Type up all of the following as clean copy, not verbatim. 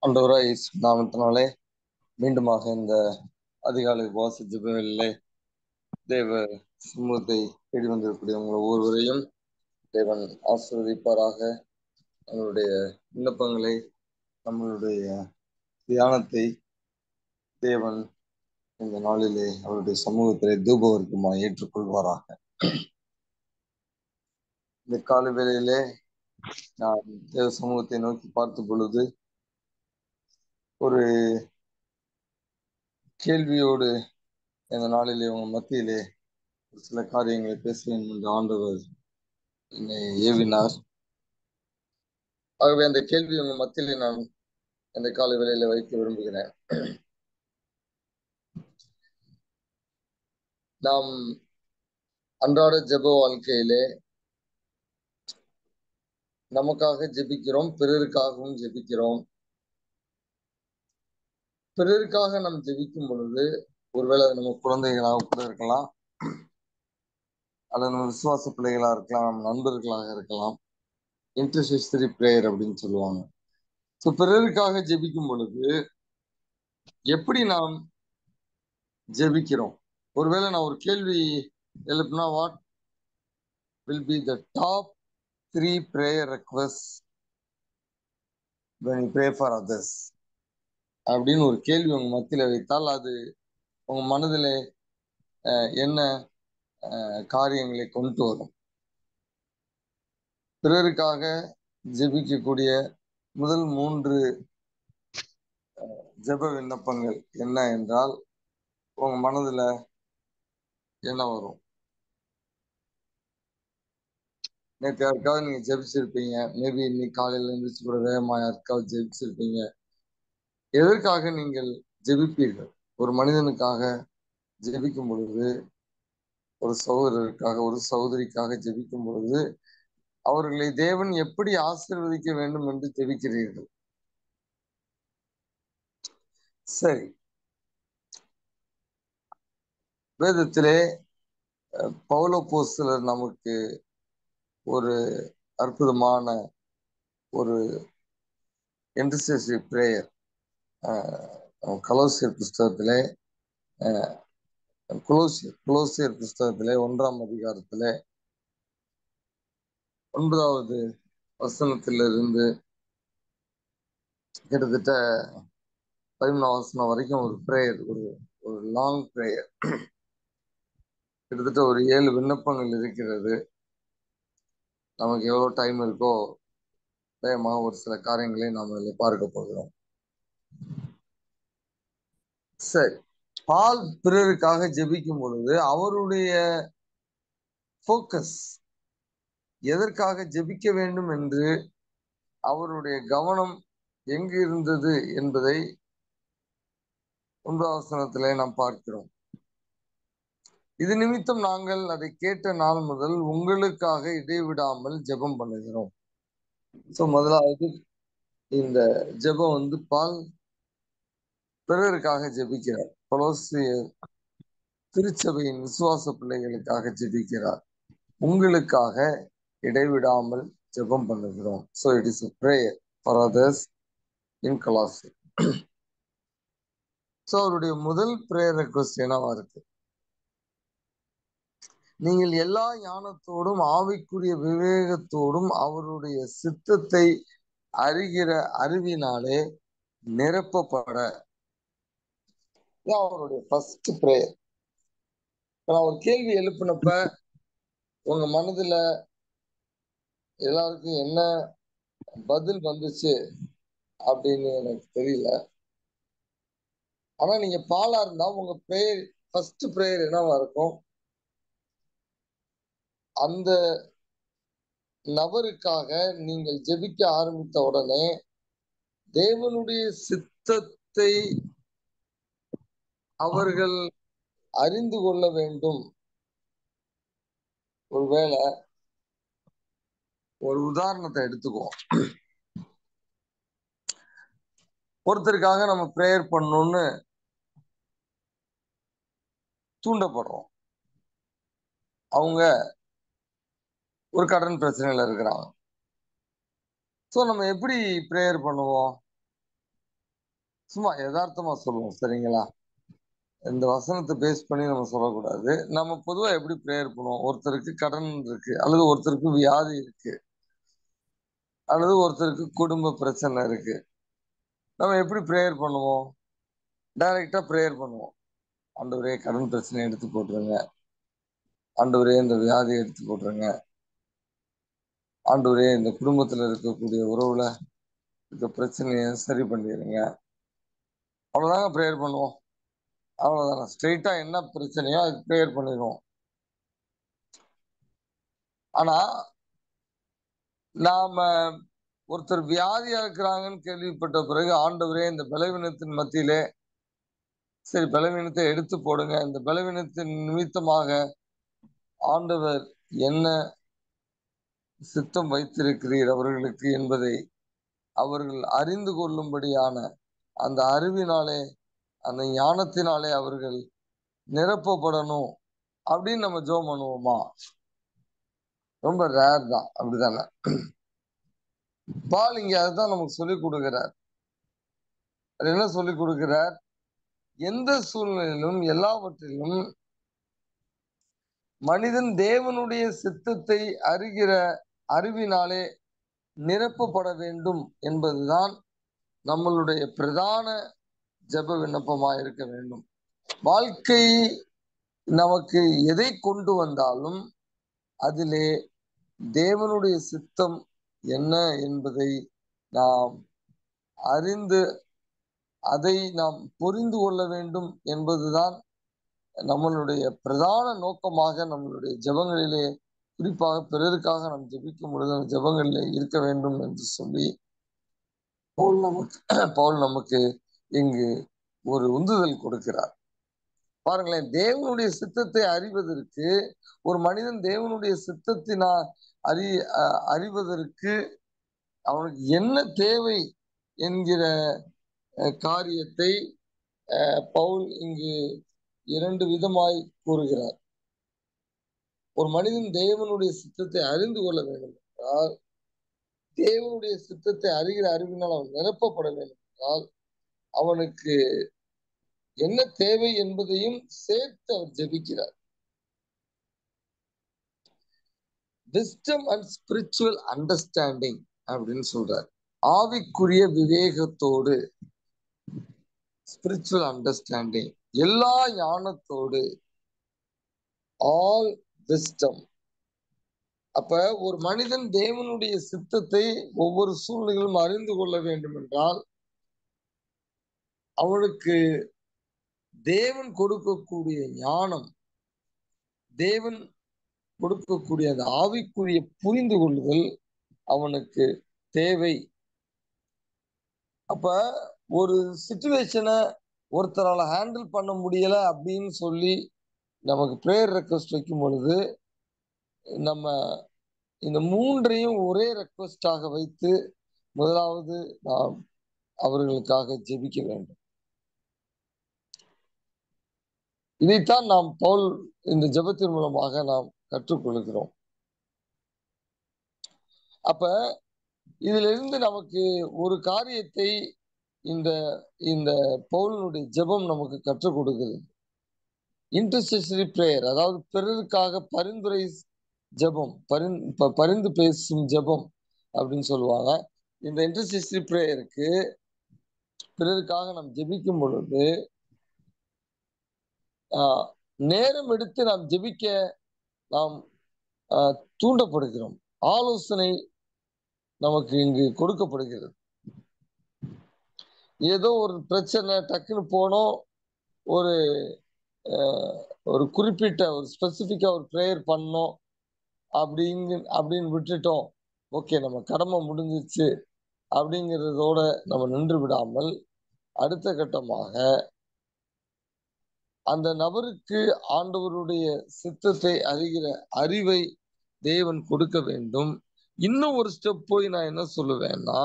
ஆண்டவராய் இயேசு நாமத்தினாலே மீண்டுமாக இந்த அதிகாலை உபவாச ஜெபங்களிலே தேவ சமூகத்தை தேடி வந்திருக்கக்கூடிய உங்கள் ஒவ்வொருவரையும் தேவன் ஆசீர்வதிப்பாராக. நம்மளுடைய விண்ணப்பங்களை, நம்மளுடைய தியானத்தை தேவன் இந்த நாளிலே அவருடைய சமூகத்திலே தூபவர்க்கமாக ஏற்றுக்கொள்வாராக. இந்த காலை வேளையிலே நான் தேவ சமூகத்தை நோக்கி பார்த்த பொழுது ஒரு கேள்வியோடு இந்த நாளிலே உங்க மத்தியிலே ஒரு சில காரியங்களை பேசுவேன் என்று ஆண்டவர் என்னை ஏவினார். ஆகவே அந்த கேள்வி உங்க மத்தியிலே நான் இந்த காலை வேளையில வைக்க விரும்புகிறேன். நாம் அன்றாட ஜெப வாழ்க்கையிலே நமக்காக ஜெபிக்கிறோம், பிறருக்காகவும் ஜெபிக்கிறோம். பிறருக்காக நாம் ஜெபிக்கும் பொழுது ஒருவேளை நம்ம குழந்தைகளாக கூட இருக்கலாம், அல்லது நம்ம விசுவாச பிள்ளைகளா இருக்கலாம், நம்ம நண்பர்களாக இருக்கலாம். இன்டர்செசரி பிரேயர் அப்படின்னு சொல்லுவாங்க. ஸோ பிறருக்காக ஜெபிக்கும் பொழுது எப்படி நாம் ஜெபிக்கிறோம்? ஒருவேளை நான் ஒரு கேள்வி எழுப்பினா, what will be the top 3 prayer requests when you pray for others அப்படின்னு ஒரு கேள்வி உங்க மத்தியில வைத்தால் அது உங்க மனதிலே என்ன காரியங்களை கொண்டு வரும்? பிறருக்காக ஜெபிக்கக்கூடிய முதல் 3 ஜெப விண்ணப்பங்கள் என்ன என்றால் உங்க மனதுல என்ன வரும்? நேற்று யாருக்காவது நீங்க ஜெபிச்சிருப்பீங்க, மேபி இன்னைக்கு காலையில எழுந்திரிச்சு கூட வேகமா யாருக்காவது ஜெபிச்சிருப்பீங்க. எதற்காக நீங்கள் ஜெபிப்பீர்கள்? ஒரு மனிதனுக்காக ஜெபிக்கும் பொழுது, ஒரு சகோதரருக்காக, ஒரு சகோதரிக்காக ஜெபிக்கும் பொழுது அவர்களை தேவன் எப்படி ஆசீர்வதிக்க வேண்டும் என்று ஜெபிக்கிறீர்கள். சரி, வேதத்திலே பவுல் அப்போஸ்தலர் நமக்கு ஒரு அற்புதமான ஒரு இன்டர்செசரி பிரேயர் கொலோசியர் புஸ்தகத்திலே கொலோசியர் புஸ்தகத்திலே 1ஆம் அதிகாரத்திலே 9வது வசனத்திலிருந்து கிட்டத்தட்ட 11ஆம் வசனம் வரைக்கும் ஒரு பிரேயர், ஒரு லாங் பிரேயர், கிட்டத்தட்ட ஒரு 7 விண்ணப்பங்கள் இருக்கிறது. நமக்கு எவ்வளவு டைம் இருக்கோ வேகமாக ஒரு சில காரியங்களை நாம் அதில் பார்க்க போகிறோம். சரி, பால் பிறருக்காக ஜெபிக்கும் பொழுது அவருடைய போக்கஸ் எதற்காக ஜெபிக்க வேண்டும் என்று அவருடைய கவனம் எங்கு இருந்தது என்பதை 1ஆம் வசனத்திலே நாம் பார்க்கிறோம். இது நிமித்தம் நாங்கள் அதை கேட்ட நாள் முதல் உங்களுக்காக இடைவிடாமல் ஜெபம் பண்ணுகிறோம். சோ முதலாவது இந்த ஜெபம் பால் பிறருக்காக ஜெபிக்கிறார். கொலோசியர் திருச்சபையின் விசுவாச பிள்ளைகளுக்காக ஜெபிக்கிறார். உங்களுக்காக இடைவிடாமல் ஜெபம் பண்ணுகிறோம். So it is a prayer for others in Colossae. So அவருடைய முதல் பிரேயர் ரெக்வெஸ்ட் என்னவா இருக்கு? நீங்கள் எல்லா ஞானத்தோடும் ஆவிக்குரிய விவேகத்தோடும் அவருடைய சித்தத்தை அறிகிற அறிவினாலே நிரப்பப்பட. அவருடைய ஃபர்ஸ்ட் பிரேயர். நான் ஒரு கேள்வி எழுப்பினப்ப உங்க மனதுல எல்லாருக்கும் என்ன பதில் வந்துச்சு அப்படின்னு எனக்கு தெரியல. ஆனா நீங்க பாலா இருந்தா உங்க பிரேயர் ஃபர்ஸ்ட் பிரேயர் என்னவா இருக்கும்? அந்த நபருக்காக நீங்கள் ஜெபிக்க ஆரம்பித்த உடனே தேவனுடைய சித்தத்தை அவர்கள் அறிந்து கொள்ள வேண்டும். ஒருவேளை ஒரு உதாரணத்தை எடுத்துக்குவோம். ஒருத்தருக்காக நம்ம பிரேயர் பண்ணணும்னு தூண்டப்படுறோம். அவங்க ஒரு கடன் பிரச்சனையில இருக்கிறாங்க. ஸோ நம்ம எப்படி பிரேயர் பண்ணுவோம்? சும்மா யதார்த்தமா சொல்லுவோம், சரிங்களா? இந்த வசனத்தை பேஸ் பண்ணி நம்ம சொல்லக்கூடாது. நம்ம பொதுவா எப்படி ப்ரேயர் பண்ணுவோம்? ஒருத்தருக்கு கடன் இருக்கு, அல்லது ஒருத்தருக்கு வியாதி இருக்கு, அல்லது ஒருத்தருக்கு குடும்ப பிரச்சனை இருக்கு. நம்ம எப்படி ப்ரேயர் பண்ணுவோம்? டைரக்டா ப்ரேயர் பண்ணுவோம். ஆண்டவரே, கடன் பிரச்சனையை எடுத்து போட்டுருங்க. ஆண்டவரே, இந்த வியாதியை எடுத்து போட்டுருங்க. ஆண்டவரே, இந்த குடும்பத்துல இருக்கக்கூடிய உறவுல இருக்க பிரச்சனையை சரி பண்ணிடுங்க. அவ்வளவுதாங்க ப்ரேயர் பண்ணுவோம். அவ்வளவுதாங்க. ஸ்ட்ரெயிட்டா என்ன பிரச்சனையோ அதுக்கு ப்ரேயர் பண்ணிடுவோம். ஆனா நாம ஒருத்தர் வியாதியா இருக்கிறாங்கன்னு கேள்விப்பட்ட பிறகு, ஆண்டவரே, இந்த பலவீனத்தின் மத்தியிலே சரி பலவீனத்தை எடுத்து போடுங்க. இந்த பலவீனத்தின் நிமித்தமாக ஆண்டவர் என்ன சித்தம் வைத்திருக்கிறீர் அவர்களுக்கு என்பதை அவர்கள் அறிந்து கொள்ளும்படியான அந்த அறிவினாலே, அந்த ஞானத்தினாலே அவர்கள் நிரப்பப்படணும் அப்படின்னு நம்ம ஜெபம் பண்ணுவோமா? ரொம்ப ரேர் தான், அப்படிதானே? பால் இங்க அதுதான் நமக்கு சொல்லிக் கொடுக்கிறார். அது என்ன சொல்லிக் கொடுக்கிறார்? எந்த சூழ்நிலையிலும் எல்லாவற்றிலும் மனிதன் தேவனுடைய சித்தத்தை அறிகிற அறிவினாலே நிரப்பப்பட வேண்டும் என்பதுதான் நம்மளுடைய பிரதான ஜெப விண்ணப்பமா இருக்க வேண்டும். வாழ்க்கை நமக்கு எதை கொண்டு வந்தாலும் அதிலே தேவனுடைய சித்தம் என்ன என்பதை நாம் அறிந்து அதை நாம் புரிந்து கொள்ள வேண்டும் என்பதுதான் நம்மளுடைய பிரதான நோக்கமாக நம்மளுடைய ஜெபங்களிலே, குறிப்பாக பிறருக்காக நாம் ஜெபிக்கும் பொழுது அந்த ஜெபங்களிலே இருக்க வேண்டும் என்று சொல்லி பவுல் நமக்கு இங்கு ஒரு உந்துதல் கொடுக்கிறார். பாருங்களேன், தேவனுடைய சித்தத்தை அறிவதற்கு ஒரு மனிதன் தேவனுடைய சித்தத்தினா அறிவதற்கு அவனுக்கு என்ன தேவை என்கிற காரியத்தை பவுல் இங்கு இரண்டு விதமாய் கூறுகிறார். ஒரு மனிதன் தேவனுடைய சித்தத்தை அறிந்து கொள்ள வேண்டும் என்றால், தேவனுடைய சித்தத்தை அறிகிற அறிவினால் அவன் நிரப்பப்பட வேண்டும் என்றால், அவனுக்கு என்ன தேவை என்பதையும் சேர்த்து அவர் ஜெபிக்கிறார். விஸ்டம் அண்ட் ஸ்பிரிச்சுவல் அண்டர்ஸ்டாண்டிங் அப்படின்னு சொல்றார். ஆவிக்குரிய விவேகத்தோடு, ஸ்பிரிச்சுவல் அண்டர்ஸ்டாண்டிங், எல்லா ஞானத்தோடு, ஆல் விஸ்டம். அப்ப ஒரு மனிதன் தேவனுடைய சித்தத்தை ஒவ்வொரு சூழ்நிலையிலும் அறிந்து கொள்ள வேண்டும் என்றால், அவனுக்கு தேவன் கொடுக்கக்கூடிய ஞானம், தேவன் கொடுக்கக்கூடிய அந்த ஆவிக்குரிய புரிந்து கொள்ளுதல் அவனுக்கு தேவை. அப்ப ஒரு சிச்சுவேஷனை ஒருத்தரால ஹேண்டில் பண்ண முடியல அப்படின்னு சொல்லி நமக்கு பிரேயர் ரெக்வஸ்ட் வைக்கும் பொழுது, நம்ம இந்த மூன்றையும் ஒரே ரெக்வஸ்டாக வைத்து முதலாவது நாம் அவர்களுக்காக ஜெபிக்க வேண்டும். இதைத்தான் நாம் பவுல் இந்த ஜெபத்தின் மூலமாக நாம் கற்றுக்கொள்கிறோம். அப்ப இதிலிருந்து நமக்கு ஒரு காரியத்தை இந்த இந்த பவுலினுடைய ஜெபம் நமக்கு கற்றுக் கொடுக்குது. இன்டர்செசரி பிரேயர், அதாவது பிறருக்காக பரிந்துரை ஜெபம், பரிந்து பேசும் ஜெபம் அப்படின்னு சொல்லுவாங்க. இந்த இன்டர்செசரி பிரேயருக்கு பிறருக்காக நாம் ஜெபிக்கும் பொழுது நேரம் எடுத்து நாம் ஜெபிக்க நாம் தூண்டப்படுகிறோம். ஆலோசனை நமக்கு இங்கு கொடுக்கப்படுகிறது. ஏதோ ஒரு பிரச்சனை டக்குன்னு போனோம், ஒரு ஒரு குறிப்பிட்ட ஒரு ஸ்பெசிபிக்கா ஒரு ப்ரேயர் பண்ணோம் அப்படின்னு விட்டுட்டோம். ஓகே, நம்ம கடமை முடிஞ்சிச்சு அப்படிங்கிறதோட நம்ம நின்று விடாமல், அடுத்த கட்டமாக அந்த நபருக்கு ஆண்டவருடைய சித்தத்தை அறிகிற அறிவை தேவன் கொடுக்க வேண்டும். இன்னும் ஒரு ஸ்டெப் போய் நான் என்ன சொல்லுவேன்னா,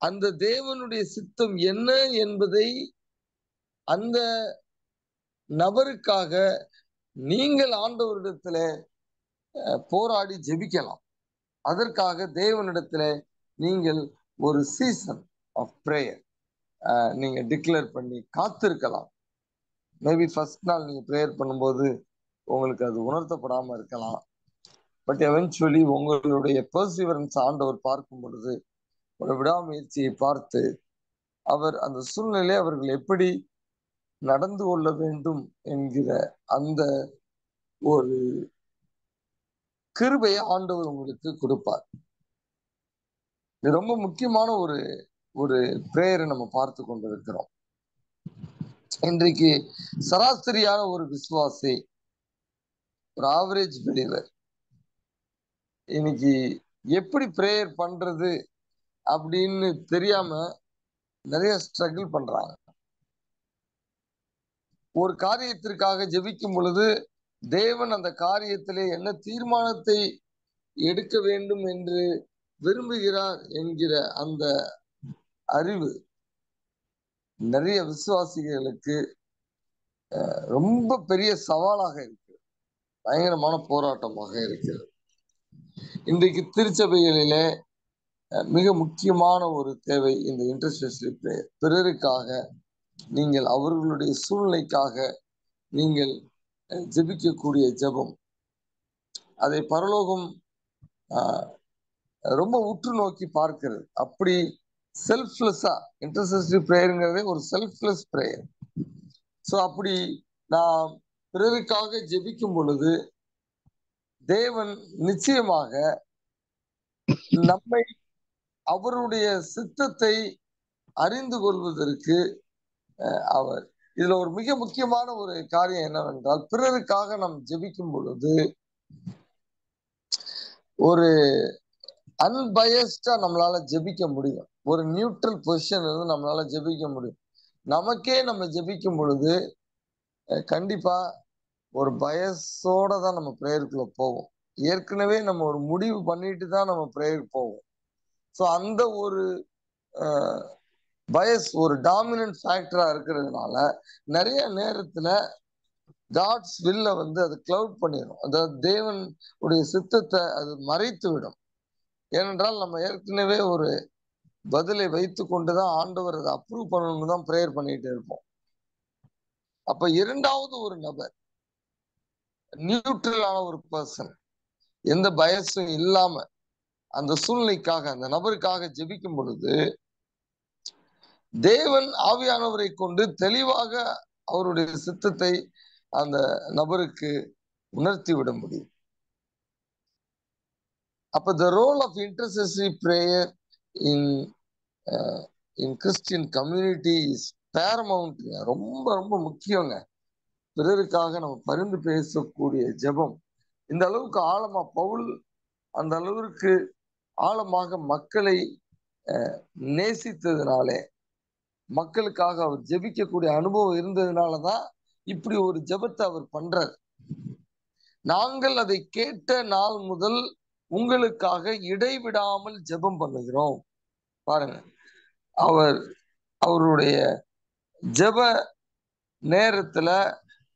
அந்த தேவனுடைய சித்தம் என்ன என்பதை அந்த நபருக்காக நீங்கள் ஆண்டவரிடத்துல போராடி ஜெபிக்கலாம். அதற்காக தேவனிடத்துல நீங்கள் ஒரு சீசன் ஆஃப் பிரேயர், நீங்க டிக்ளேர் பண்ணி காத்திருக்கலாம். மேபி ஃபர்ஸ்ட் நாள் நீங்க ப்ரேயர் பண்ணும்போது உங்களுக்கு அது உணர்த்தப்படாம இருக்கலாம். பட் எவென்ச்சுவலி உங்களுடைய பெர்சிவரன்ஸ் ஆண்டவர் பார்க்கும் பொழுது, ஒரு விடாமுயற்சியை பார்த்து அவர் அந்த சூழ்நிலை அவர்கள் எப்படி நடந்து கொள்ள வேண்டும் என்கிற அந்த ஒரு கிருபையை ஆண்டவர் உங்களுக்கு கொடுப்பார். இது ரொம்ப முக்கியமான ஒரு ஒரு பிரேயரை நம்ம பார்த்து கொண்டிருக்கிறோம். இன்றைக்கு சராசரியான ஒரு விசுவாசி, ஒரு ஆவரேஜ் பிலீவர் இன்னைக்கு எப்படி பிரேயர் பண்றது அப்படின்னு தெரியாம நிறைய ஸ்ட்ரகிள் பண்றாங்க. ஒரு காரியத்திற்காக ஜெபிக்கும் பொழுது தேவன் அந்த காரியத்திலே என்ன தீர்மானத்தை எடுக்க வேண்டும் என்று விரும்புகிறார் என்கிற அந்த அறிவு நிறைய விசுவாசிகளுக்கு ரொம்ப பெரிய சவாலாக இருக்கு, பயங்கரமான போராட்டமாக இருக்கிறது. இன்றைக்கு திருச்சபைகளிலே மிக முக்கியமான ஒரு தேவை இந்த இன்டர்செஷனரி பிரேயர். பிறருக்காக நீங்கள் அவர்களுடைய சூழ்நிலைக்காக நீங்கள் ஜெபிக்கக்கூடிய ஜெபம், அதை பரலோகம் ரொம்ப உற்று நோக்கி பார்க்கிறது. அப்படி செல்ஃப்லெஸ்ஸா இன்டர்செஷனரி பிரேயருங்கிறதே ஒரு செல்ஃப்லெஸ் பிரேயர். ஸோ அப்படி நாம் பிறருக்காக ஜெபிக்கும் பொழுது தேவன் நிச்சயமாக நம்மை அவருடைய சித்தத்தை அறிந்து கொள்வதற்கு அவர் இதுல ஒரு மிக முக்கியமான ஒரு காரியம் என்னவென்றால், பிறருக்காக நாம் ஜெபிக்கும் பொழுது ஒரு அன்பயஸ்டா நம்மளால ஜெபிக்க முடியும். ஒரு நியூட்ரல் பொசிஷன் இருந்து நம்மளால ஜெபிக்க முடியும். நமக்கே நம்ம ஜெபிக்கும் பொழுது கண்டிப்பா ஒரு பயஸோட தான் நம்ம பிரேயருக்குள்ள போவோம். ஏற்கனவே நம்ம ஒரு முடிவு பண்ணிட்டு தான் நம்ம பிரேயருக்கு போவோம். ஸோ அந்த ஒரு பயஸ் ஒரு டாமினன்ட் ஃபேக்டரா இருக்கிறதுனால நிறைய நேரத்துல காட்ஸ் வில்ல வந்து அது கிளவுட் பண்ணிடும். அதாவது தேவன் உடைய சித்தத்தை அது மறைத்து விடும். ஏனென்றால் நம்ம ஏற்கனவே ஒரு பதிலை வைத்து கொண்டுதான் ஆண்டவர் அதை அப்ரூவ் பண்ணணும்னு தான் பிரேயர் பண்ணிட்டு இருப்போம். அப்ப இரண்டாவது ஒரு நபர், நியூட்ரலான ஒரு பர்சன், எந்த பயசும் இல்லாம அந்த சூழ்நிலைக்காக அந்த நபருக்காக ஜெபிக்கும் பொழுது தேவன் ஆவியானவரை கொண்டு தெளிவாக அவருடைய சித்தத்தை அந்த நபருக்கு உணர்த்தி விட முடியும். அப்ப the role of intercessory prayer in Christian community is paramount. ரொம்ப ரொம்ப முக்கியங்க. பிறருக்காக நம்ம பரிந்து பேசக்கூடிய ஜெபம் இந்த அளவுக்கு ஆழமா, பவுல் அந்த அளவிற்கு ஆழமாக மக்களை நேசித்ததுனாலே, மக்களுக்காக அவர் ஜெபிக்கக்கூடிய அனுபவம் இருந்ததுனாலதான் இப்படி ஒரு ஜெபத்தை அவர் பண்றார். நாங்கள் அதை கேட்ட நாள் முதல் உங்களுக்காக இடைவிடாமல் ஜெபம் பண்ணுகிறோம். பாருங்க, அவருடைய ஜெப நேரத்துல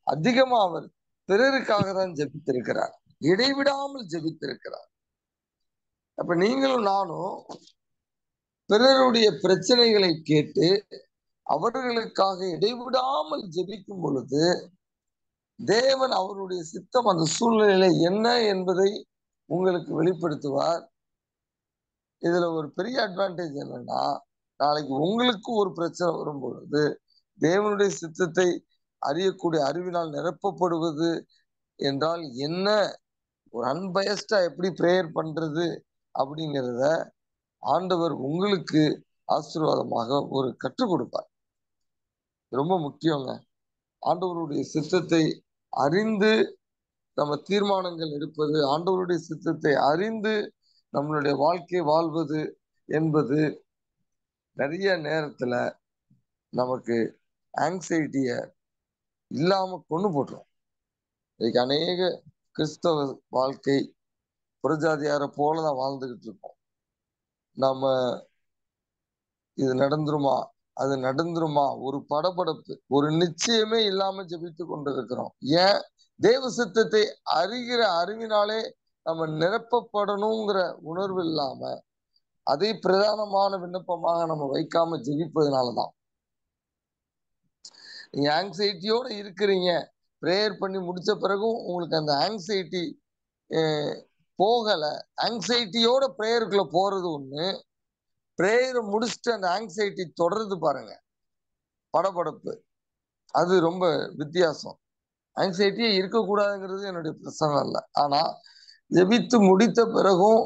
அதிகமா அவர் பிறருக்காக தான் ஜெபித்திருக்கிறார், இடைவிடாமல் ஜெபித்திருக்கிறார். அப்ப நீங்களும் நானும் பிறருடைய பிரச்சனைகளை கேட்டு அவர்களுக்காக இடைவிடாமல் ஜெபிக்கும் பொழுது தேவன் அவருடைய சித்தம் அந்த சூழ்நிலையில என்ன என்பதை உங்களுக்கு வெளிப்படுத்துவார். இதுல ஒரு பெரிய அட்வான்டேஜ் என்னன்னா, நாளைக்கு உங்களுக்கு ஒரு பிரச்சனை வரும் பொழுது தேவனுடைய சித்தத்தை அறியக்கூடிய அறிவினால் நிரப்பப்படுவது என்றால் என்ன, ஒரு அன்பயஸ்டா எப்படி பிரேயர் பண்றது அப்படிங்கிறத ஆண்டவர் உங்களுக்கு ஆசீர்வாதமாக ஒரு கற்றுக் கொடுப்பார். ரொம்ப முக்கியங்க. ஆண்டவருடைய சித்தத்தை அறிந்து நம்ம தீர்மானங்கள் எடுப்பது, ஆண்டவருடைய சித்தத்தை அறிந்து நம்மளுடைய வாழ்க்கை வாழ்வது என்பது நிறைய நேரத்துல நமக்கு ஆங்ஸைட்டிய இல்லாம கொண்டு போட்டுரும். இன்னைக்கு அநேக கிறிஸ்தவ வாழ்க்கை புறஜாதியார போலதான் வாழ்ந்துகிட்டு இருக்கோம். நம்ம இது நடந்துருமா, அது நடந்துருமா, ஒரு படபடப்பு, ஒரு நிச்சயமே இல்லாம ஜெபித்து கொண்டிருக்கிறோம். ஏன்? தேவ சித்தத்தை அறிகிற அறிவினாலே நம்ம நிரப்பப்படணுங்கிற உணர்வு இல்லாம அதை பிரதானமான விண்ணப்பமாக நம்ம வைக்காம ஜெபிப்பதனாலதான். நீங்க ஆங்ஸைட்டியோட இருக்கிறீங்க, ப்ரேயர் பண்ணி முடிச்ச பிறகும் உங்களுக்கு அந்த ஆங்ஸைட்டி போகல. ஆங்ஸைட்டியோட ப்ரேயருக்குள்ள போறது ஒண்ணு, ப்ரேயரை முடிச்சுட்டு அந்த ஆங்ஸைட்டி தொடருது பாருங்க, படபடப்பு, அது ரொம்ப வித்தியாசம். ஆங்ஸைட்டியே இருக்கக்கூடாதுங்கிறது என்னுடைய பிரசங்கம் இல்லை. ஆனா ஜெபித்து முடித்த பிறகும்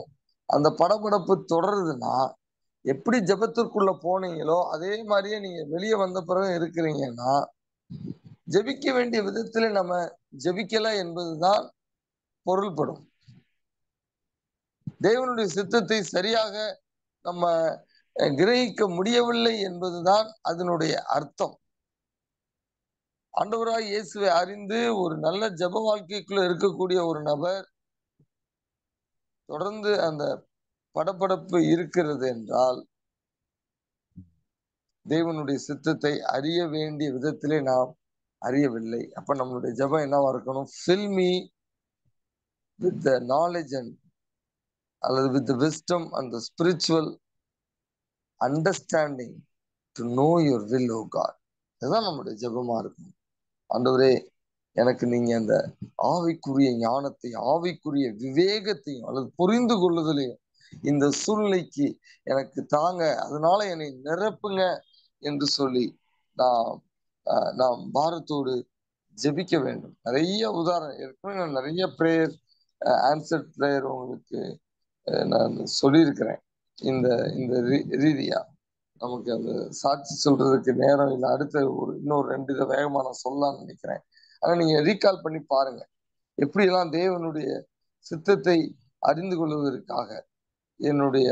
அந்த படபடப்பு தொடருதுன்னா, எப்படி ஜெபத்திற்குள்ள போனீங்களோ அதே மாதிரியே நீங்க வெளியே வந்த பிறகு இருக்கிறீங்கன்னா, ஜெபிக்க வேண்டிய விதத்திலே நம்ம ஜெபிக்கல என்பதுதான் பொருள்படும். தேவனுடைய சித்தத்தை சரியாக நம்ம கிரகிக்க முடியவில்லை என்பதுதான் அதனுடைய அர்த்தம். ஆண்டவராய் இயேசுவை அறிந்து ஒரு நல்ல ஜெப வாழ்க்கைக்குள்ள இருக்கக்கூடிய ஒரு நபர் தொடர்ந்து அந்த படபடப்பு இருக்கிறது என்றால், தேவனுடைய சித்தத்தை அறிய வேண்டிய விதத்திலே நாம் அறியவில்லை. அப்ப நம்மளுடைய ஜெபம் என்னவா இருக்கணும்? Fill me with the knowledge and அல்லது with the wisdom and the spiritual understanding to know your will of God. இதுதான் நம்முடைய ஜெபமா இருக்கும். ஆண்டவரே, எனக்கு நீங்க அந்த ஆவிக்குரிய ஞானத்தை, ஆவிக்குரிய விவேகத்தையும் அல்லது புரிந்து கொள்ளுதலையும் இந்த சூழ்நிலைக்கு எனக்கு தாங்க, அதனால என்னை நிரப்புங்க என்று சொல்லி நாம் பாரத்தோடு ஜெபிக்க வேண்டும். நிறைய உதாரணம் ஏற்கனவே நான் நிறைய ப்ரேயர் ஆன்சர்ட் ப்ரேயர் உங்களுக்கு நான் சொல்லியிருக்கிறேன். இந்த இந்த ரீதியா நமக்கு அந்த சாட்சி சொல்றதுக்கு நேரம் இல்லை. அடுத்த இன்னொரு 2 இதை வேகமா நான் சொல்லலாம்னு நினைக்கிறேன். ஆனா நீங்க ரீகால் பண்ணி பாருங்க, எப்படியெல்லாம் தேவனுடைய சித்தத்தை அறிந்து கொள்வதற்காக என்னுடைய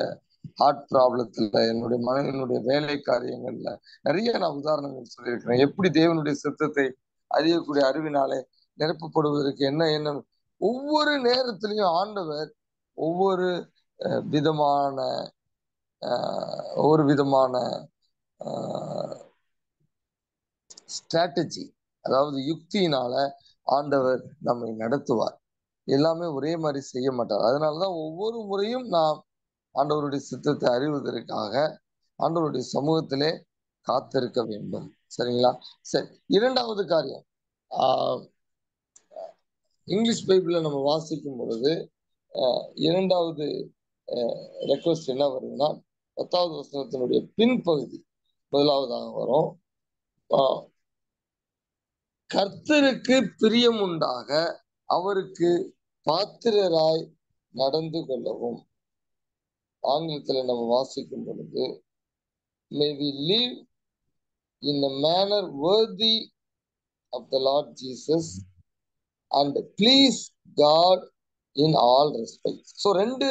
ஹார்ட் ப்ராப்ளத்துல, என்னுடைய மனைவியினுடைய வேலை காரியங்கள்ல நிறைய நான் உதாரணங்கள் சொல்லியிருக்கிறேன். எப்படி தேவனுடைய சித்தத்தை அறியக்கூடிய அறிவினாலே நிரப்பப்படுவதற்கு என்ன என்ன ஒவ்வொரு நேரத்திலையும் ஆண்டவர் ஒவ்வொரு விதமான ஸ்ட்ராட்டஜி, அதாவது யுக்தியினால ஆண்டவர் நம்மை நடத்துவார். எல்லாமே ஒரே மாதிரி செய்ய மாட்டார். அதனாலதான் ஒவ்வொரு முறையும் நாம் ஆண்டவருடைய சித்தத்தை அறிவதற்காக ஆண்டவருடைய சமூகத்திலே காத்திருக்க வேண்டும். சரிங்களா? சரி, இரண்டாவது காரியம், இங்கிலீஷ் பைபிள்ல நம்ம வாசிக்கும் பொழுது இரண்டாவது ரெக்வஸ்ட் என்ன வருதுன்னா, 10வது வசனத்தினுடைய பின்பகுதி முதலாவதாக வரும். கர்த்தருக்கு பிரியம் உண்டாக அவருக்கு பாத்திரராய் நடந்து கொள்ளவும். ஆங்கிலத்துல நம்ம வாசிக்கும் பொழுது, may we live in a manner worthy of the Lord Jesus and please God in all respects. So 2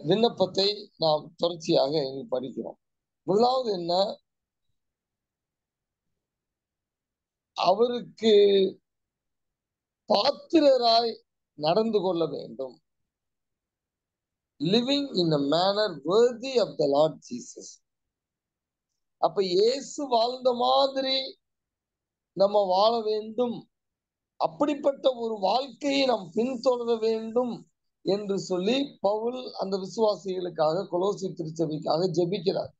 விண்ணப்பத்தை நாம் தொடர்ச்சியாக இங்கு படிக்கிறோம். முதலாவது என்ன? அவருக்கு பாத்திரராய் நடந்து கொள்ள வேண்டும். living in a manner worthy of the Lord Jesus. அப்ப இயேசு வாழ்ந்த மாதிரி நம்ம வாழ வேண்டும், அப்படிப்பட்ட ஒரு வாழ்க்கையை நாம் பின்தொடர வேண்டும் என்று சொல்லி பவுல் அந்த விசுவாசிகளுக்காக, கொலோசி திருச்சபைக்காக ஜெபிக்கிறார்.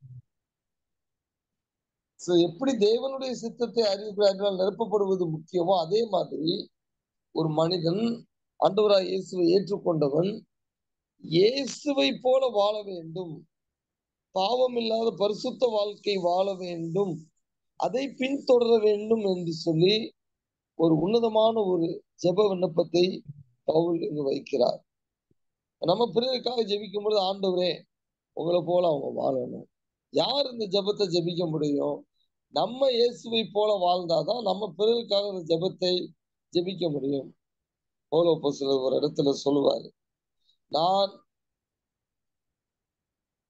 எப்படி தேவனுடைய சித்தத்தை அறிவிக்கிறார்கள் நிரப்பப்படுவது முக்கியமோ, அதே மாதிரி ஒரு மனிதன் ஆண்டவராய் இயேசுவை ஏற்றுக்கொண்டவன் இயேசுவை போல வாழ வேண்டும், பாவம் இல்லாத பரிசுத்த வாழ்க்கை வாழ வேண்டும், அதை பின்தொடர வேண்டும் என்று சொல்லி ஒரு உன்னதமான ஒரு ஜெப விண்ணப்பத்தை பவுல் இங்கு வைக்கிறார். நம்ம பிறருக்காக ஜெபிக்கும் பொழுது, ஆண்டவரே உங்களை போல அவங்க வாழணும். யார் இந்த ஜெபத்தை ஜெபிக்க முடியும்? நம்ம இயேசுவை போல வாழ்ந்தாதான் நம்ம பிறருக்காக இந்த ஜெபத்தை ஜெபிக்க முடியும். பவுல் அப்போஸ்தலர் ஒரு இடத்துல சொல்லுவாரு, நான்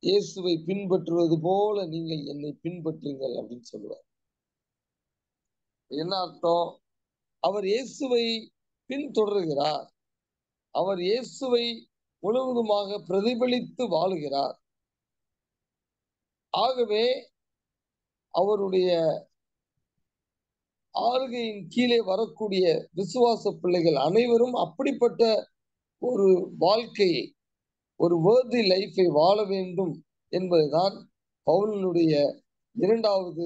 இயேசுவை பின்பற்றுவது போல நீங்கள் என்னை பின்பற்றுங்கள் அப்படின்னு சொல்லுவார். என்ன அர்த்தம்? அவர் இயேசுவை பின்தொடர்கிறார், அவர் இயேசுவை முழுவதுமாக பிரதிபலித்து வாழுகிறார். ஆகவே அவருடைய ஆளுகையின் கீழே வரக்கூடிய விசுவாச பிள்ளைகள் அனைவரும் அப்படிப்பட்ட ஒரு வாழ்க்கையை, ஒரு worthy லைஃபை வாழ வேண்டும் என்பதுதான் பவுலினுடைய இரண்டாவது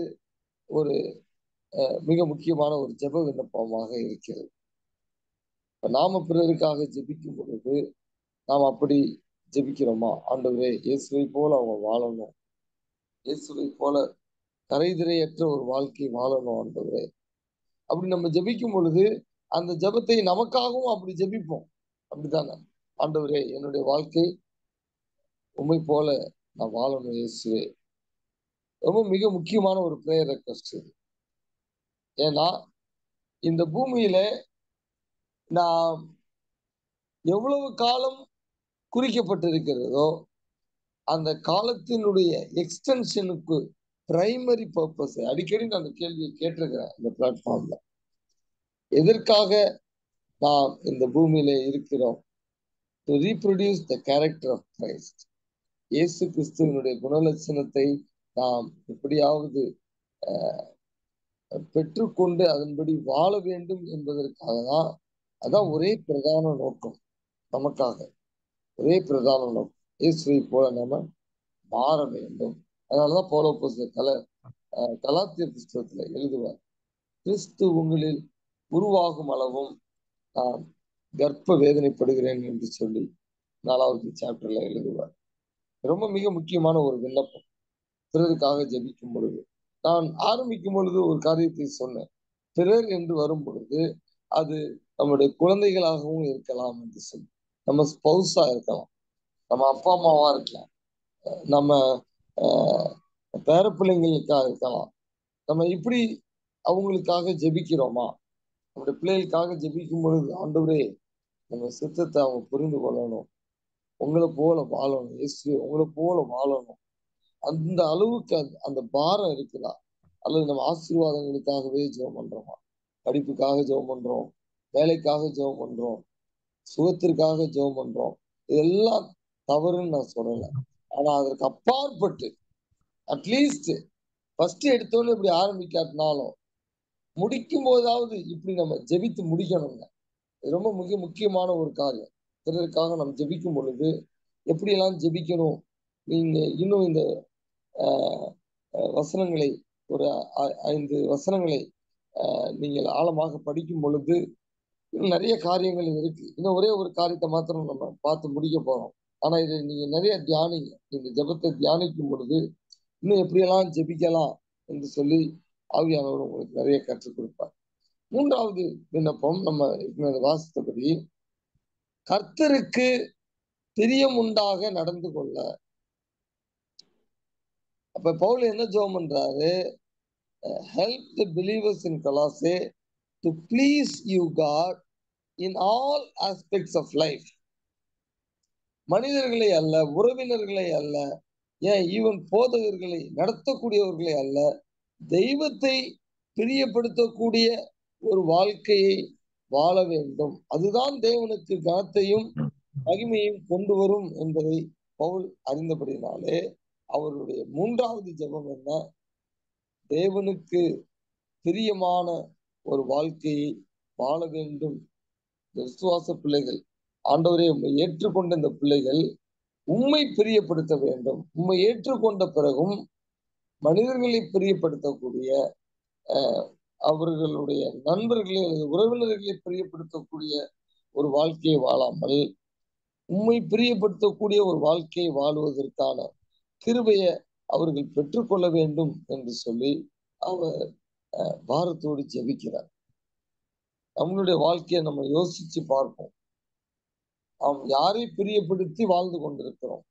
ஒரு மிக முக்கியமான ஒரு ஜெப விண்ணப்பமாக இருக்கிறது. நாம பிறருக்காக ஜெபிக்கும் பொழுது நாம் அப்படி ஜெபிக்கிறோமா? ஆண்டவரே, இயேசுவை போல அவங்க வாழணும், இயேசுவை போல கரைதிரையற்ற ஒரு வாழ்க்கை வாழணும் ஆண்டவரே. அப்படி நம்ம ஜெபிக்கும் பொழுது அந்த ஜெபத்தை நமக்காகவும் அப்படி ஜெபிப்போம். அப்படித்தானே? ஆண்டவரே, என்னுடைய வாழ்க்கை உம்மை போல நான் வாழணும் இயேசுவே. ரொம்ப மிக முக்கியமான ஒரு பிரேயர் ரெக்வெஸ்ட் இது. ஏன்னா இந்த பூமியில நாம் எவ்வளவு காலம் குறிக்கப்பட்டிருக்கிறதோ அந்த காலத்தினுடைய எக்ஸ்டென்ஷனுக்கு பிரைமரி பர்பஸ், அடிக்கடி நான் அந்த கேள்வியை கேட்டிருக்கிறேன் இந்த பிளாட்ஃபார்ம்ல. எதற்காக நாம் இந்த பூமியில இருக்கிறோம்? To reproduce the character of Christ. இயேசு கிறிஸ்துவனுடைய குணலட்சணத்தை நாம் எப்படியாவது பெற்றுக்கொண்டு அதன்படி வாழ வேண்டும் என்பதற்காக தான். அதான் ஒரே பிரதான நோக்கம் நமக்காக. ஒரே பிரதான நோக்கம் இயேசுவை போல நம்ம மாற வேண்டும். அதனாலதான் பவுல் அப்போஸ்தலர் கலாத்தியர் புஸ்தகத்துல எழுதுவார், கிறிஸ்து உங்களில் உருவாகும் அளவும் நான் கர்ப்ப வேதனைப்படுகிறேன் என்று சொல்லி 4வது சாப்டர்ல எழுதுவார். ரொம்ப மிக முக்கியமான ஒரு விண்ணப்பம் பிறருக்காக ஜெபிக்கும் பொழுது. நான் ஆரம்பிக்கும் பொழுது ஒரு காரியத்தை சொன்னேன். பிறர் என்று வரும் பொழுது அது நம்முடைய குழந்தைகளாகவும் இருக்கலாம் என்று சொல்லி, நம்ம ஸ்பௌஸா இருக்கலாம், நம்ம அப்பா அம்மாவா இருக்கலாம், நம்ம பேர பிள்ளைங்களுக்காக இருக்கலாம். நம்ம இப்படி அவங்களுக்காக ஜெபிக்கிறோமா? நம்முடைய பிள்ளைகளுக்காக ஜெபிக்கும் பொழுது, ஆண்டவரே உங்க சித்தத்தை அவங்க புரிந்து கொள்ளணும், உங்களை போல வாழணும், இயேசுவே உங்களை போல வாழணும், அந்த அளவுக்கு அந்த பாரம் இருக்குதா? அல்லது நம்ம ஆசீர்வாதங்களுக்காகவே ஜெபம் பண்றோமா? படிப்புக்காக ஜெபம் பண்றோம், வேலைக்காக ஜெபம் பண்றோம், சுகத்திற்காக ஜெபம் பண்றோம். இதெல்லாம் தவறுன்னு நான் சொல்லலை. ஆனா அதற்கு அப்பாற்பட்டு அட்லீஸ்ட் ஃபர்ஸ்ட் எடுத்தோன்னு இப்படி ஆரம்பிக்காட்டினாலும் முடிக்கும் போதாவது இப்படி நம்ம ஜெபித்து முடிக்கணுங்க. இது ரொம்ப மிக முக்கியமான ஒரு காரியம். பிறருக்காக நம்ம ஜெபிக்கும் பொழுது எப்படியெல்லாம் ஜெபிக்கணும்? நீங்க இன்னும் இந்த வசனங்களை ஒரு 5 வசனங்களை நீங்கள் ஆழமாக படிக்கும் பொழுது இன்னும் நிறைய காரியங்கள் இருக்கு. இன்னும் ஒரே ஒரு காரியத்தை மாத்திரம் நம்ம பார்த்து முடிக்க போறோம். ஆனா இதை நீங்க நிறைய தியானிங்க. இந்த ஜெபத்தை தியானிக்கும் பொழுது இன்னும் எப்படியெல்லாம் ஜெபிக்கலாம் என்று சொல்லி ஆவியானவர் உங்களுக்கு நிறைய கற்றுக் கொடுப்பார். 3வது விண்ணப்பம் நம்ம வாசித்தபடி கர்த்தருக்கு பிரியம் உண்டாக நடந்து கொள்ள. அப்ப பவுல் என்ன ஜெபம் பண்றாரு? Help the believers in Colossae to please you God in all aspects of life. மனிதர்களை அல்ல, உறவினர்களை அல்ல, ஏன் ஈவன் போதகர்களை நடத்தக்கூடியவர்களை அல்ல, தெய்வத்தை பிரியப்படுத்தக்கூடிய ஒரு வாழ்க்கையை வாழ வேண்டும். அதுதான் தேவனுக்கு கனத்தையும் மகிமையும் கொண்டு வரும் என்பதை பவுல் அறிந்தபடினாலே அவருடைய 3வது ஜெபம் என்ன? தேவனுக்கு பிரியமான ஒரு வாழ்க்கையை வாழ வேண்டும். விசுவாச பிள்ளைகள், ஆண்டவரே உம்மை ஏற்றுக்கொண்ட இந்த பிள்ளைகள் உம்மை பிரியப்படுத்த வேண்டும். உம்மை ஏற்றுக்கொண்ட பிறகும் மனிதர்களை பிரியப்படுத்தக்கூடிய, அவர்களுடைய நண்பர்களை அல்லது உறவினர்களை பிரியப்படுத்தக்கூடிய ஒரு வாழ்க்கையை வாழாமல் உம்மை பிரியப்படுத்தக்கூடிய ஒரு வாழ்க்கையை வாழ்வதற்கான கிருபையை அவர்கள் பெற்றுக்கொள்ள வேண்டும் என்று சொல்லி அவர் பாரத்தோடு ஜெபிக்கிறார். நம்மளுடைய வாழ்க்கையை நம்ம யோசிச்சு பார்ப்போம். நாம் யாரை பிரியப்படுத்தி வாழ்ந்து கொண்டிருக்கிறோம்?